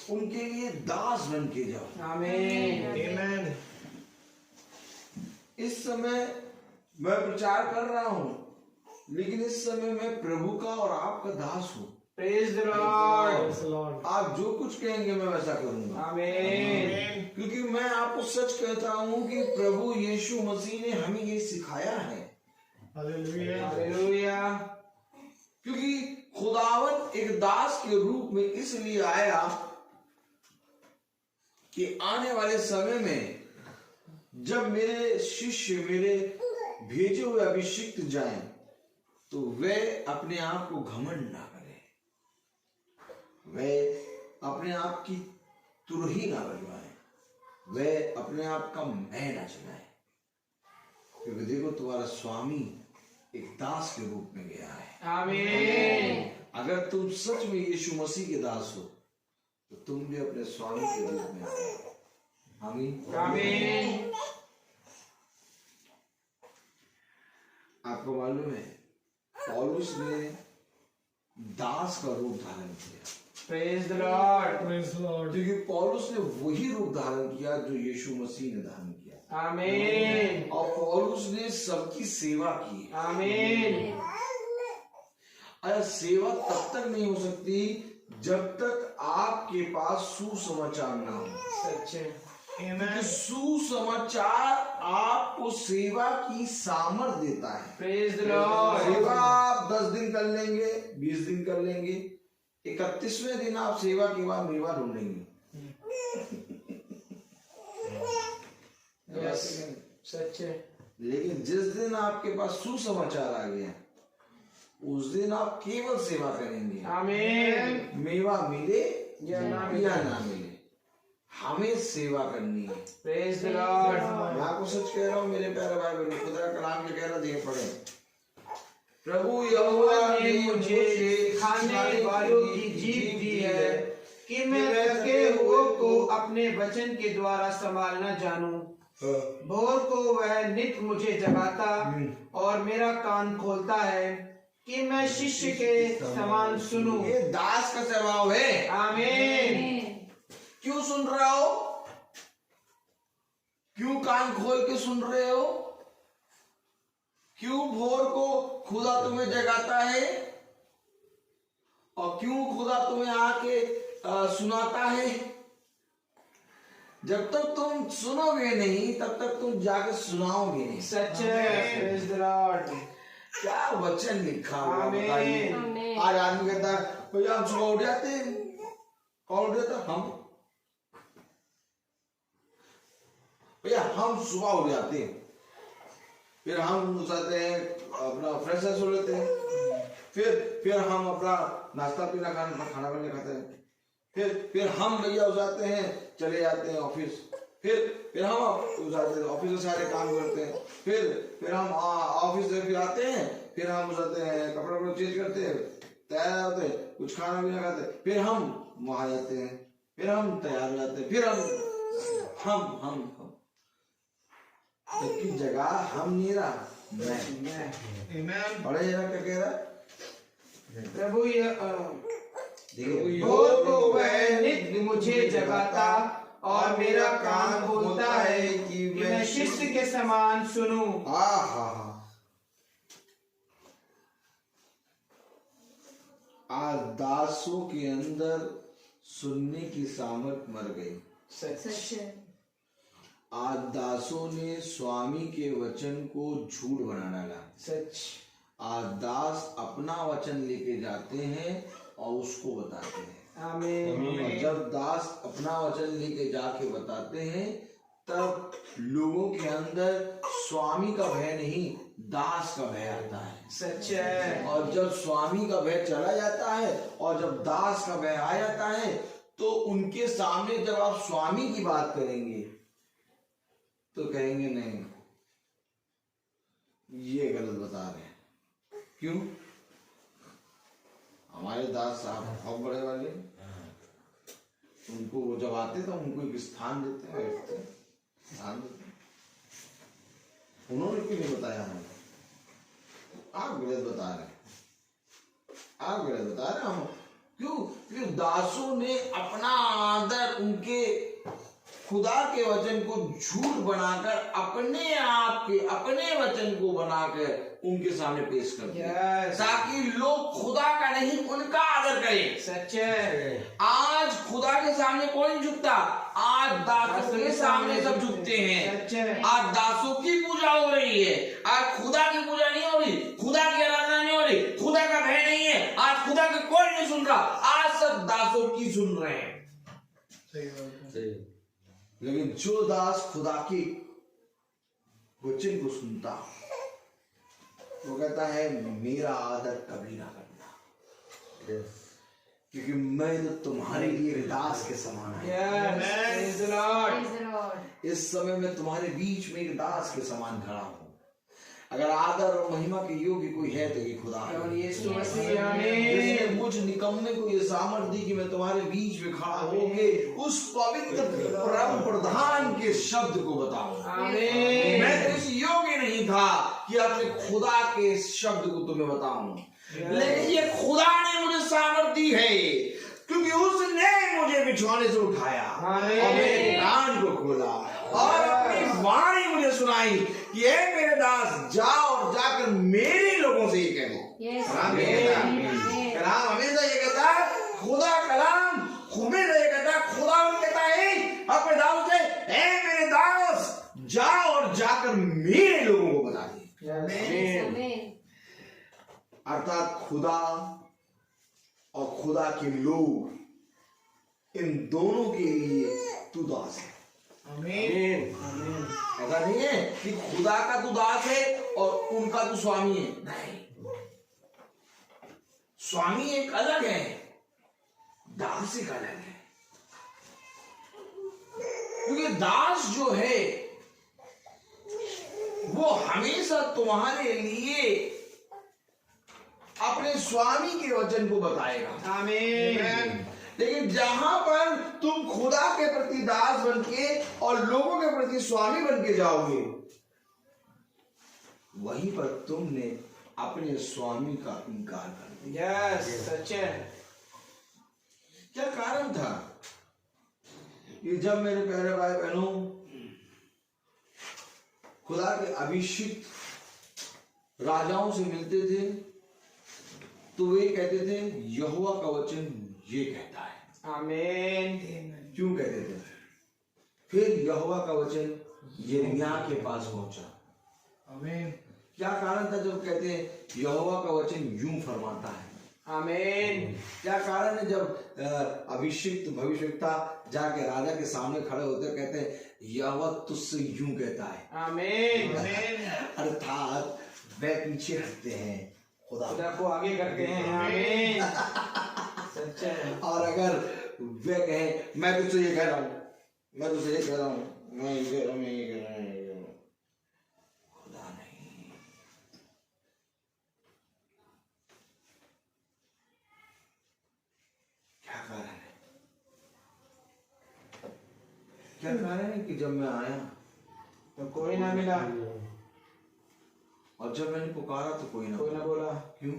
उनके लिए दास बन के जाओ। आमीन। आमीन। इस समय मैं प्रचार कर रहा हूं, लेकिन इस समय मैं प्रभु का और आपका दास हूं। Praise the Lord. आप जो कुछ कहेंगे मैं वैसा करूंगा। आमीन। क्योंकि मैं आपको सच कहता हूं कि प्रभु यीशु मसीह ने हमें ये सिखाया है। हालेलुया। हालेलुया। क्योंकि खुदावन एक दास के रूप में इसलिए आया कि आने वाले समय में जब मेरे शिष्य, मेरे भेजे हुए अभिषिक्त जाएं, तो वे अपने आप को घमंड ना करें, वे अपने आप की तुरही ना बजवाएं, वे अपने आप का मैं ना चलाएं। क्योंकि देखो तुम्हारा स्वामी एक दास के रूप में गया है। आमीन। अगर तुम सच में यीशु मसीह के दास हो तो तुम भी अपने स्वामी के रूप में आओ। आमीन। आमीन। आपको मालूम है पौलुस ने दास का रूप धारण किया। Praise the Lord. Praise Lord. क्योंकि पौलुस ने वही रूप धारण किया जो यीशु मसीह ने धारण किया। आमीन। और पौलुस ने सबकी सेवा की। आमीन। अरे सेवा तब तक नहीं हो सकती जब तक आपके पास सुसमाचार ना हो। सच है। क्योंकि सुसमाचार आपको सेवा की सामर्थ देता है। Praise the Lord. सेवा आप 10 दिन कर लेंगे, 20 दिन कर लेंगे, 31वें दिन आप सेवा के बाद मेवा ढूंढेंगे। यस, सच है। लेकिन जिस दिन आपके पास सुसमाचार आ गया, उस दिन आप केवल सेवा करेंगे। आमीन। मेवा मिले या ना मिले। या ना मिले, हमें सेवा करनी है। Praise the Lord. मैं आपको सच कह रहा हूँ मेरे प्यारे भाई बहनों, खुदा का कलाम जो कह रहा है पढ़े। प्रभु यहोवा ने मुझे सिखाने वालों की जीभ दी है कि मैं थके हुए को अपने वचन के द्वारा संभालना जानूं। भोर को वह नित मुझे जगाता और मेरा कान खोलता है कि मैं शिष्य के समान सुनूं। ये दास का स्वभाव है। आमीन। क्यों सुन रहे हो? क्यों कान खोल के सुन रहे हो? क्यों भोर को खुदा तुम्हें जगाता है और क्यों खुदा तुम्हें आके सुनाता है? जब तक तुम सुनोगे नहीं तब तक तुम जाके सुनाओगे नहीं। सच है। Praise the Lord. क्या वचन लिखा हुआ बताइए। आमीन। आज आदमी कहता है भैया हम सुबह उठ जाते हैं, कौन उठ जाता? हम भैया हम सुबह उठ जाते हैं, फिर हम जाते हैं अपना फ्रेश हो लेते हैं, फिर हम अपना नाश्ता पीना खाना पीना खाते हैं, फिर हम भैया हो जाते हैं, चले जाते हैं ऑफिस, फिर हम जाते हैं ऑफिस में सारे काम करते हैं, फिर हम ऑफिस से फिर आते हैं, फिर हम हो जाते हैं कपड़े वपड़े चेंज करते हैं, तैयार होते हैं, कुछ खाना पीना खाते हैं, फिर हम वहां जाते हैं, फिर हम तैयार हो जाते हैं, फिर हम की जगह हम नहीं रहा। आमीन। बड़े जरा क्या कह रहा है प्रभु देखिए, वो वह नित्य मुझे जगाता और मेरा काम बोलता है कि मैं शिष्य के समान सुनूं। आज दासों के अंदर सुनने की सामर्थ मर गई। सच है। आज दासों ने स्वामी के वचन को झूठ बना डाला। सच। आज दास अपना वचन लेके जाते हैं और उसको बताते हैं। आमीन। और जब दास अपना वचन लेके जाके बताते हैं तब लोगों के अंदर स्वामी का भय नहीं, दास का भय आता है। सच है। और जब स्वामी का भय चला जाता है और जब दास का भय आ जाता है तो उनके सामने जब आप स्वामी की बात करेंगे तो कहेंगे नहीं, ये गलत बता रहे हैं। क्यों? हमारे दास साहब बहुत बड़े वाले, उनको वो जब आते तो उनको एक स्थान देते हैं, स्थान देते हैं। उन्होंने क्यों नहीं बताया हमें? आप गलत बता रहे हैं, आप गलत बता रहे हैं। हम क्यों? क्योंकि दासों ने अपना आदर उनके खुदा के वचन को झूठ बनाकर अपने आप के अपने वचन को बनाकर उनके सामने पेश कर दिया, ताकि लोग खुदा का नहीं उनका आदर करें। सच है। आज खुदा के सामने कोई नहीं झुकता, आज दासों के सामने सब झुकते हैं। सच है। आज दासों की पूजा हो रही है, आज खुदा की पूजा नहीं हो रही, खुदा की आराधना नहीं हो रही, खुदा का भय नहीं है, आज खुदा का कोई नहीं सुन रहा, आज सब दासों की सुन रहे हैं। सही बात है। लेकिन जो दास खुदा की वचन को सुनता वो कहता है मेरा आदर कभी ना करना, क्योंकि मैं तो तुम्हारे लिए दास के समान हूं। Praise the Lord. Praise the Lord. इस समय मैं तुम्हारे बीच में एक दास के समान खड़ा हूं। अगर आदर और महिमा के योग्य कोई है तो ये खुदा है। और यीशु मसीह। इसने आमीन। मुझ निकम्मे को ये सामर्थ दी कि मैं तुम्हारे बीच में खड़ा होके उस पवित्र परम प्रधान के शब्द को बताऊं। आमीन। मैं तो इस योग्य नहीं था कि अपने खुदा के शब्द को तुम्हें बताऊं, लेकिन ये खुदा ने मुझे सामर्थ दी है, क्योंकि उसने मुझे बिछौने से उठाया और मेरे कान को खोला और अपनी वाणी मुझे सुनाई कि ये मेरे दास जा और जाकर मेरे लोगों से ये कहे। Yes. कलाम हमेशा ये कहता है, खुदा कलाम हमेशा ये कहता है, खुदा कहता है अपने दास से, ए मेरे दास जा और जाकर मेरे लोगों को बता दे। Amen. अर्थात खुदा और खुदा के लोग, इन दोनों के लिए तू दास है। आमीन। ऐसा नहीं है कि खुदा का तू दास है और उनका तू स्वामी है, नहीं। स्वामी एक अलग है, दास एक अलग है। क्योंकि दास जो है वो हमेशा तुम्हारे लिए अपने स्वामी के वचन को बताएगा। आमीन। लेकिन जहां पर तुम खुदा के प्रति दास बनके और लोगों के प्रति स्वामी बनके जाओगे, वहीं पर तुमने अपने स्वामी का इनकार कर दिया। यस, सच है। क्या कारण था कि जब मेरे प्यारे भाई बहनों खुदा के अभिषिक्त राजाओं से मिलते थे तो वे कहते थे यहोवा का वचन ये कहता है। आमीन। क्यों कहते थे? फिर यहोवा का वचन यिर्मयाह के पास पहुंचा। आमीन। क्या कारण था जब कहते हैं यहोवा का वचन यूं फरमाता है? आमीन। क्या कारण है जब अभिषिक्त भविष्यवक्ता जाके राजा के सामने खड़े होते हैं, कहते हैं यहोवा तुझसे यूं कहता है? आमीन। अर्थात वे पीछे हटते हैं, खुदा को आगे करते हैं। आमीन। सच है। और अगर वे कहें मैं तुझसे ये कह रहा हूं, मैं तुझसे ये कह रहा हूं, मैं ये कह रहा हूं, मैं ये कह रहा हूं, खुदा नहीं। क्या कारण है? क्या कारण है कि जब मैं आया तो कोई ना मिला, और जब मैंने पुकारा तो कोई ना बोला। क्यों?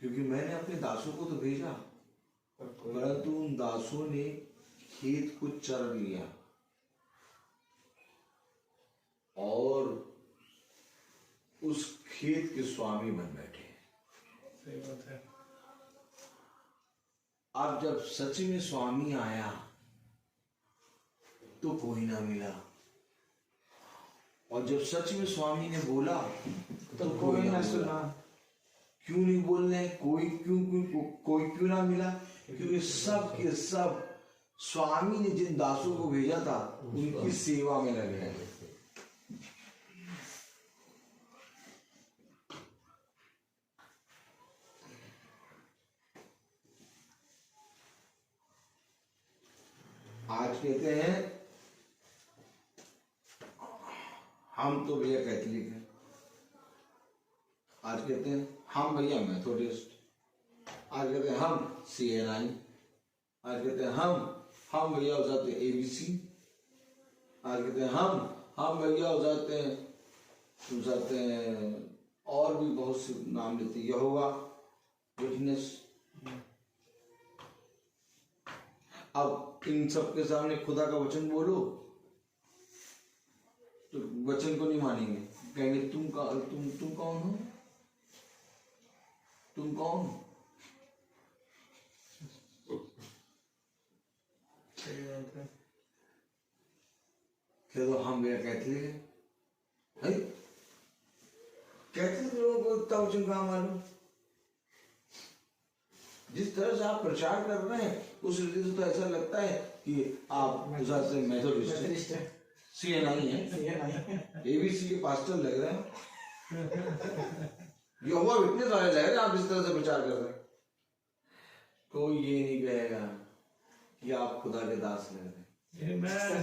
क्योंकि मैंने अपने दासों को तो भेजा, परंतु उन दासों ने खेत को चर लिया और उस खेत के स्वामी बन बैठे। सही बात है। अब जब सच में स्वामी आया तो कोई ना मिला, और जब सच में स्वामी ने बोला तो कोई ना सुना। क्यों नहीं बोलने? कोई क्यों ना मिला? क्योंकि सब के सब स्वामी ने जिन दासों को भेजा था उनकी सेवा में लगे हैं। आज कहते हैं हम तो भैया कैथलिक हैं, आज कहते हैं हम भैया मेथोडिस्ट, आज कहते हैं हम CNI, आज कहते हैं हम भैया हो जाते हैं ABC, आज कहते हैं हम भैया हो जाते हैं और भी बहुत से नाम लेते हैं, यहोवा विटनेस। अब इन सब के सामने खुदा का वचन बोलो तो वचन को नहीं मानेंगे, कहेंगे तुम कौन हो? तुम कौन? सही बात है। कह दो हम भैया कैथलिक है? कैथलिक लोगों को इतना वचन कहाँ मालूम? जिस तरह से आप प्रचार कर रहे हैं उस रीति से तो ऐसा लगता है कि आप मेथोडिस्ट हैं, CNI है, ABC के पास्टर लग रहे हैं, यहोवा विटनेस वाले लग रहे हैं। आप इस तरह से प्रचार कर रहे हैं, कोई ये नहीं कहेगा कि आप खुदा के दास लग रहे हैं।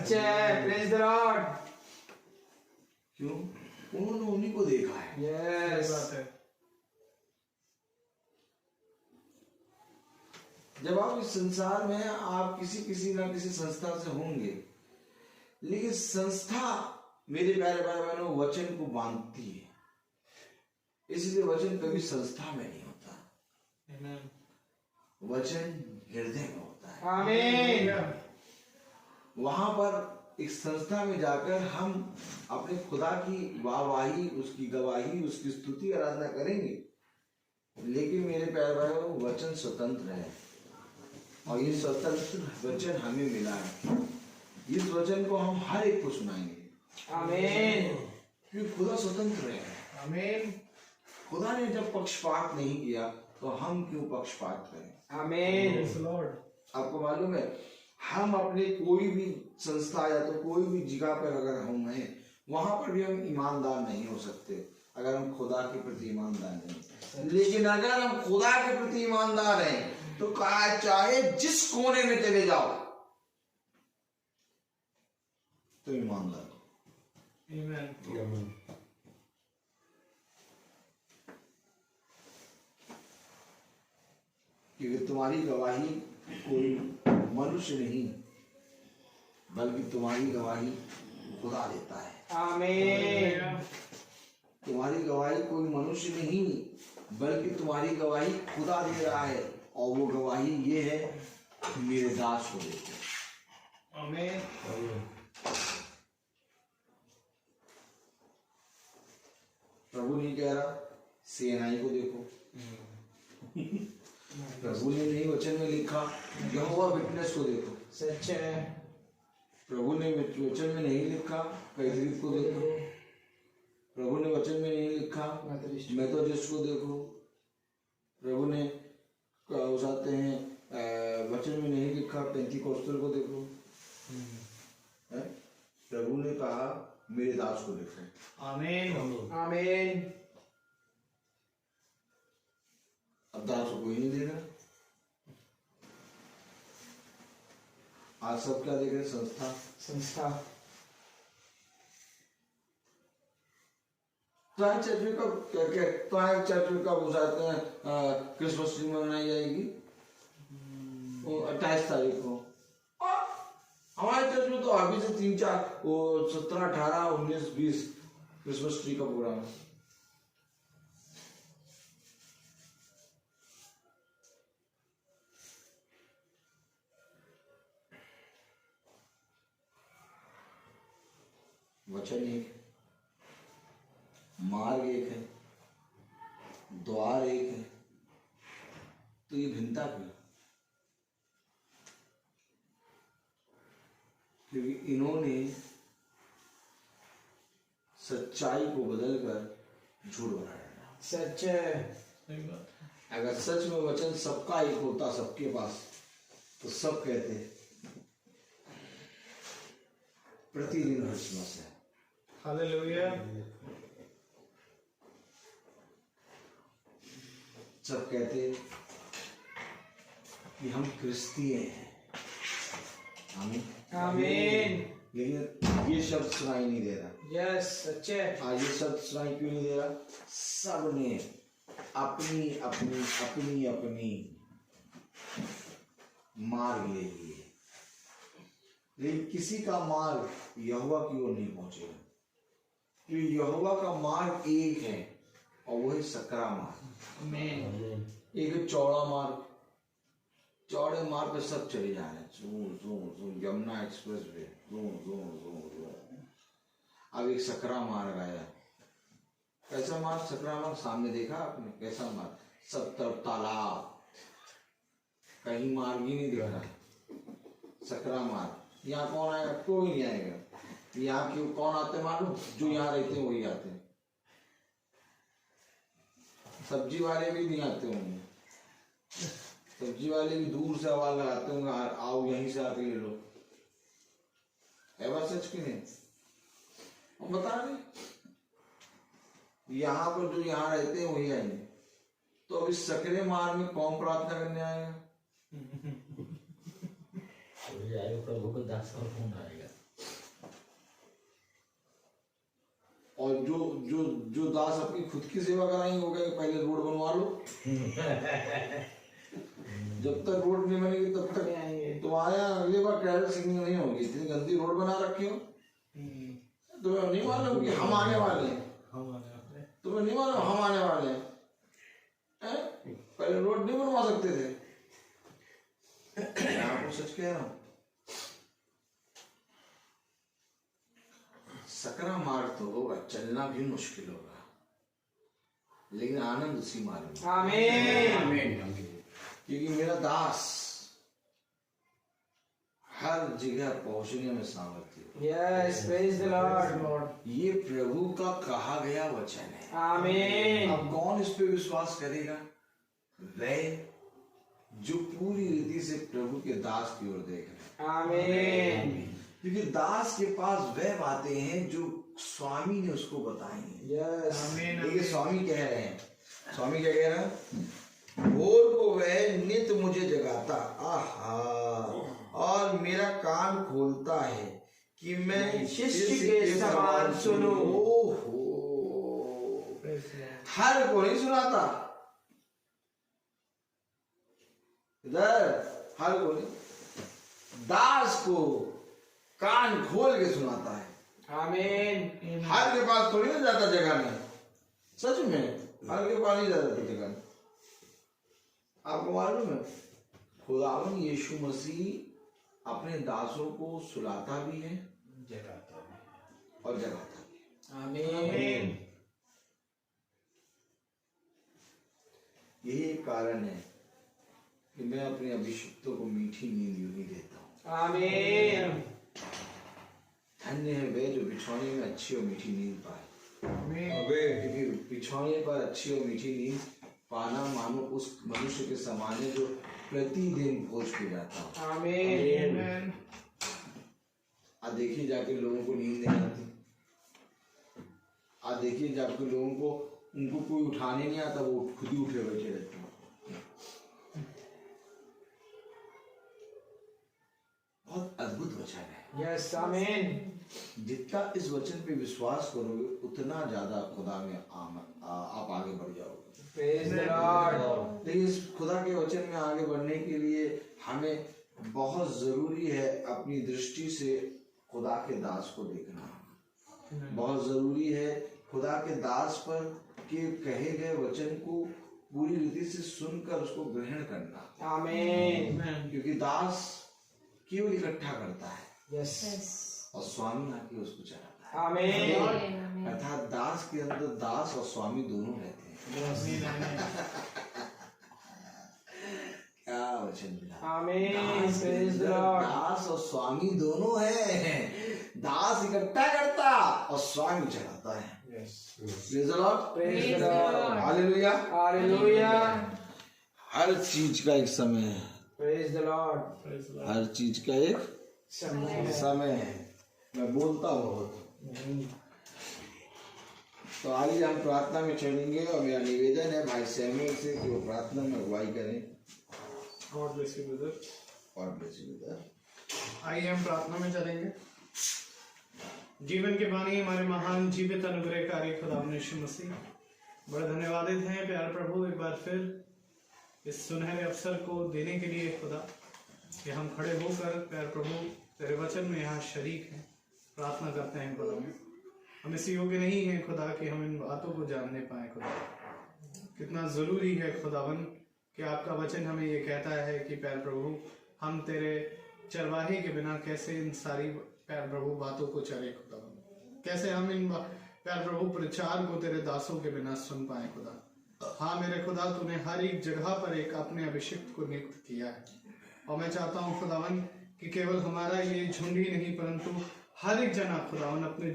सच है। Praise the Lord. क्यों? उन्होंने उन्हीं को देखा है। यस। बात है। जब आप इस संसार में आप किसी ना किसी संस्था से होंगे, लेकिन संस्था मेरे प्यारे भाई बहनों वचन को बांधती है, इसलिए वचन कभी संस्था में नहीं होता, वचन हृदय में होता है। आमीन। वहां पर एक संस्था में जाकर हम अपने खुदा की वाहवाही, उसकी गवाही, उसकी स्तुति आराधना करेंगे, लेकिन मेरे प्यारे भाइयों वचन स्वतंत्र है और ये स्वतंत्र वचन हमें मिला है। इस वचन को हम हर एक को सुनाएंगे। आमीन। क्योंकि खुदा स्वतंत्र है। आमीन। खुदा ने जब पक्षपात नहीं किया तो हम क्यों पक्षपात करें? आमीन। लॉर्ड। आपको मालूम है हम अपने कोई भी संस्था या तो कोई भी जगह पर अगर हम हैं, वहां पर भी हम ईमानदार नहीं हो सकते अगर हम खुदा के प्रति ईमानदार नहीं। लेकिन अगर हम खुदा के प्रति ईमानदार हैं तो कहा चाहे जिस कोने में चले जाओ तो ईमानदार हो। आमीन। क्योंकि तुम्हारी गवाही कोई मनुष्य नहीं बल्कि तुम्हारी गवाही खुदा देता है। आमीन। तुम्हारी गवाही कोई मनुष्य नहीं बल्कि तुम्हारी गवाही खुदा दे रहा है, और वो गवाही ये है मेरे दास हो देते। आमीन। प्रभु नहीं कह रहा CNI को देखो, प्रभु ने नहीं वचन में लिखा यहोवा विटनेस को देखो, सच है। प्रभु ने वचन में नहीं लिखा कैथलिक को देखो, प्रभु ने वचन में नहीं लिखा मैं तो जिसको देखो। प्रभु ने उसाते हैं वचन में नहीं लिखा पेंतीकोस्tal को देखो। है? प्रभु ने कहा मेरे दास को देखो। आमीन आमीन। अब दास को कोई नहीं देगा। आज सब क्या देख रहे? संस्था। तो चर्च में कब उसाते हैं क्रिसमस ट्री में मनाई जाएगी 28 तारीख को। हमारे चर्च में तो अभी से 3-4 वो 17, 18, 19, 20 क्रिसमस ट्री का प्रोग्राम है। वचन एक है, मार्ग एक है, द्वार एक है, तो ये भिन्नता क्यों? क्योंकि इन्होंने सच्चाई को बदलकर झूठ बनाया। सच है। सही बात है। अगर सच में वचन सबका एक होता सबके पास, तो सब कहते प्रतिदिन क्रिसमस है। हालेलुया। सब कहते कि हम क्रिस्तीय हैं। आमीन आमीन। लेकिन ये शब्द सुनाई नहीं दे रहा। यस, सच्चे। आज ये शब्द सुनाई क्यों नहीं दे रहा? सबने अपनी अपनी अपनी अपनी मार्ग ले लिए, लेकिन किसी का मार्ग यहोवा की ओर नहीं पहुंचेगा। क्योंकि यहोवा का मार्ग एक है और वो है सकरा मार्ग। आमीन। एक है चौड़ा मार्ग। चौड़े मार्ग पे सब चले जा रहे हैं, यमुना एक्सप्रेस वे, अब एक सकरा मार्ग आया। कैसा मार्ग? सकरा मार्ग सामने देखा आपने? कैसा मार्ग? सब तरफ तालाब, कहीं मार्ग ही नहीं दिख रहा। सकरा मार्ग। यहाँ कौन आएगा? कोई नहीं आएगा। यहाँ क्यों कौन आते मालूम? जो यहाँ रहते हैं वही आते हैं। सब्जी वाले भी नहीं आते होंगे, सब्जी वाले भी दूर से आवाज लगाते होंगे, आओ यहीं से आके ले लो। है बात सच की नहीं? हम बता रहे यहाँ पर जो यहाँ रहते हैं वही आएंगे। तो अभी सकरे मार्ग में कौन प्रार्थना करने आएगा? प्रभु को दास और कौन आएगा? और जो दास अपनी खुद की सेवा कराएंगे वो कहेंगे पहले रोड बनवा लो। जब तक रोड नहीं बनेगी तब तक आएंगे। तो आया अगली बार कैरल सिंगिंग नहीं होगी। इतनी गंदी रोड बना रखी हो, तुम्हें नहीं मालूम कि हम आने वाले हैं? तुम्हें नहीं मालूम हम आने वाले हैं? पहले रोड नहीं बनवा सकते थे? मैं आपको सच कह रहा हूं, सकरा मार्ग तो होगा, चलना भी मुश्किल होगा, लेकिन आनंद उसी मार्ग में। आमीन। क्योंकि मेरा दास हर जगह पहुंचने में सामर्थ्य। Yes, praise the Lord. ये प्रभु का कहा गया वचन है। आमीन। अब कौन इस पे विश्वास करेगा? वह जो पूरी रीति से प्रभु के दास की ओर देख रहे हैं। आमीन। क्योंकि दास के पास वह बातें हैं जो स्वामी ने उसको बताई हैं। यस। देखिए स्वामी कह रहे हैं, स्वामी क्या कह रहे हैं? भोर को वह नित मुझे जगाता, आहा, और मेरा कान खोलता है कि मैं शिष्य के समान सुनूं। ओहो, हर को नहीं सुनाता, इधर हर को नहीं, दास को कान खोल के सुनाता है। आमीन। हर के पास थोड़ी ना जाता जगह में, सच में हर के पास नहीं जाता जगह में। आपको मालूम है खुदावन यीशु मसीह अपने दासों को सुलाता भी है और जगाता भी है। आमीन। यही एक कारण है कि मैं अपने अभिषिक्तों को मीठी नींद यूं ही देता हूँ। आमीन। धन्य है वे जो बिछौने में अच्छी और मीठी नींद पाए। क्योंकि बिछौने पर अच्छी और मीठी नींद पाना मानो उस मनुष्य के समान है जो प्रतिदिन भोज पे जाता हो। आमीन। आज देखिए जाके लोगों को नींद नहीं आती, आज देखिए जाके लोगों को उनको कोई उठाने नहीं आता, वो खुद ही उठे बैठे रहते हैं। बहुत अद्भुत वचन है। यस आमीन। जितना इस वचन पे विश्वास करोगे उतना ज्यादा खुदा में आप आगे बढ़ जाओगे। Praise the Lord. लेकिन इस खुदा के वचन में आगे बढ़ने के लिए हमें बहुत जरूरी है अपनी दृष्टि से खुदा के दास को देखना। बहुत जरूरी है खुदा के दास पर के कहे गए वचन को पूरी रीति से सुनकर उसको ग्रहण करना। आमीन। क्योंकि दास केवल इकट्ठा करता है यस। और स्वामी आके उसको चलाता है। आमीन। अर्थात दास के अंदर दास और स्वामी दोनों रहते हैं। क्या वचन मिला। आमीन। दास के प्रेज द अंदर लॉर्ड। दास और स्वामी दोनों हैं। दास इकट्ठा करता और स्वामी चलाता है। Praise the Lord. Praise the Lord. Hallelujah. Hallelujah. हर चीज का एक समय है। Praise the Lord. हर चीज का एक समय है। मैं बोलता बहुत। तो आइए हम प्रार्थना में चढ़ेंगे और मेरा निवेदन है भाई सैमुअल से कि वो प्रार्थना में अगुवाई करें। God bless you brother. और ब्लेस यू ब्रदर। आइए हम प्रार्थना में चलेंगे। जीवन के बानी हमारे महान जीवित अनुग्रहकारी खुदा यीशु मसीह, बड़ा धन्यवादित हैं प्यार प्रभु एक बार फिर इस सुनहरे अवसर को देने के लिए खुदा कि हम खड़े होकर प्यार प्रभु तेरे वचन में यहाँ शरीक हैं। प्रार्थना करते हैं खुदा में हम इस योग्य नहीं हैं खुदा कि हम इन बातों को जानने पाए। खुदा कितना ज़रूरी है खुदावन कि आपका वचन हमें ये कहता है कि प्यार प्रभु हम तेरे चरवाहे के बिना कैसे इन सारी प्यार प्रभु बातों को चले खुदावन, कैसे हम इन प्यार प्रभु प्रचार को तेरे दासों के बिना सुन पाए खुदा। हाँ मेरे खुदा तूने हर एक जगह पर एक अपने अभिषिक्त को नियुक्त किया है और मैं चाहता हूँ खुदावन कि केवल हमारा ये झुंड ही नहीं परंतु हर एक जना खुदावन अपने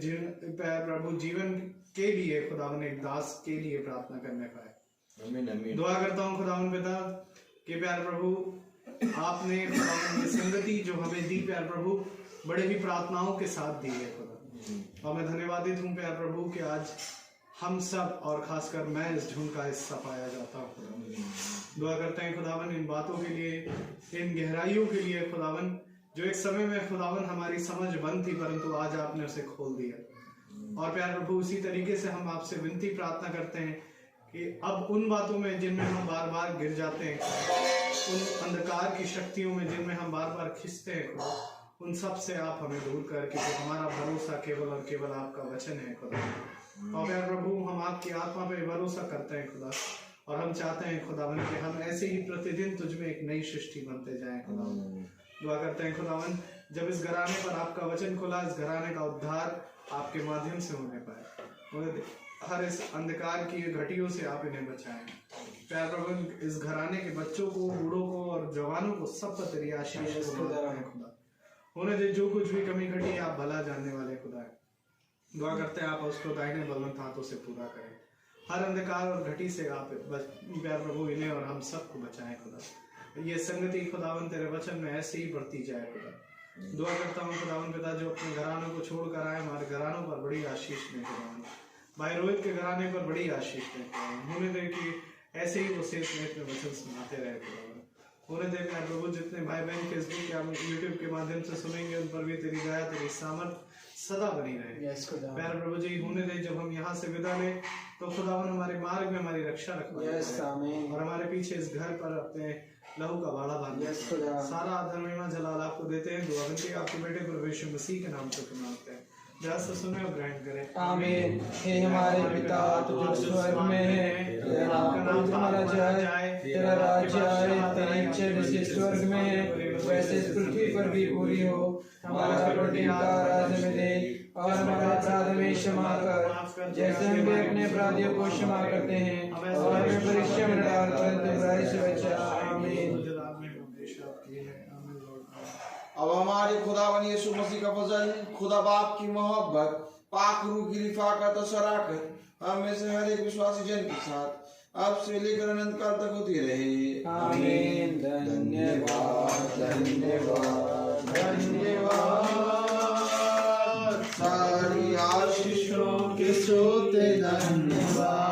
प्रभु जीवन के लिए खुदावन एक दास के लिए प्रार्थना करने पाए। आमीन आमीन। दुआ दुआ करता हूँ खुदावन पिता कि प्यार प्रभु आपने खुदावन ये संगति जो हमें दी प्यार प्रभु बड़े ही प्रार्थनाओं के साथ दी है खुदा। और मैं धन्यवादित हूँ प्यार प्रभु कि आज हम सब और खासकर मैं इस झुंड का हिस्सा पाया जाता हूँ खुदावन। दुआ करते हैं खुदावन इन बातों के लिए, इन गहराइयों के लिए खुदावन जो एक समय में खुदावन हमारी समझ बंद थी परंतु आज आपने उसे खोल दिया। और प्यार प्रभु उसी तरीके से हम आपसे विनती प्रार्थना करते हैं कि अब उन बातों में जिनमें हम बार बार गिर जाते हैं, उन अंधकार की शक्तियों में जिनमें हम बार बार खिंचते हैं खुदा, उन सब से आप हमें दूर करके तो हमारा भरोसा केवल और केवल आपका वचन है खुदा। और प्यार प्रभु हम आपकी आत्मा पे भरोसा करते हैं खुदा और हम चाहते हैं खुदावन कि हम ऐसे ही प्रतिदिन तुझ में एक नई सृष्टि बनते जाएं खुदावन। दुआ करते हैं खुदावन जब इस घराने पर आपका वचन खुला, इस घराने का उद्धार आपके माध्यम से होने पाए, हर इस अंधकार की घटियों से आप इन्हें बचाएं। प्यार प्रभु इस घराने के बच्चों को, बूढ़ों को और जवानों को सब पर तेरी आशीष खुदा होने दे। जो कुछ भी कमी घटी आप भला जानने वाले खुदा है। दुआ करते हैं आप उसको दाहिने बलवंत हाथों से पूरा करें। हर अंधकार और घटी से आप प्यार प्रभु इन्हें और हम सबको बचाएं खुदा। ये संगति खुदावन तेरे वचन में ऐसे ही बढ़ती जाए खुदा। दुआ करता हूँ खुदावन पिता जो अपने घरानों को छोड़कर आए, हमारे घरानों पर बड़ी आशीष दें खुदावन। भाई रोहित के घराने पर बड़ी आशीष दें खुदावन। होने दे कि ऐसे ही वो सेठ में अपने वचन सुनाते रहे खुदावन। होने दे प्यार प्रभु जितने भाई बहन फेसबुक या यूट्यूब के माध्यम से सुनेंगे उन पर भी तेरी दया, तेरी सामर्थ सदा बनी रहे। प्यार प्रभु जी होने दे जब हम यहाँ से विदा लें तो खुदावन हमारे मार्ग में हमारी रक्षा रखवाएं और हमारे पीछे इस घर पर अपने लहू का बाड़ा बांधे। सारा आदर महिमा जलाल आपको देते हैं। दुआ विनती आपके बेटे प्रभु यीशु मसीह के नाम से मांगते हैं। ध्यान से सुने और ग्रहण करें। आमीन। हे हमारे पिता तू जो स्वर्ग में है, तेरा नाम तुम्हारा जाए, तेरा राज्य आए, तेरी इच्छा जैसे स्वर्ग में है वैसे इस पृथ्वी पर भी पूरी हो। हमारा प्रतिदिन का आहार हमें दे और हमारे अपराध में क्षमा कर जैसे हम भी अपने अपराधियों को क्षमा करते हैं और हमें परीक्षा में डाल परंतु बुराई से बचा। आमीन। अब हमारे खुदावन यीशु मसीह का फजल, खुदा बाप की मोहब्बत, पाखरू की रिफाकत और सराकत हम में से हर एक विश्वासी जन के साथ अब से लेकर अनंत काल तक होती रहे। आमीन। धन्यवाद धन्यवाद धन्यवाद। सारी आशीषों के स्रोत धन्यवाद।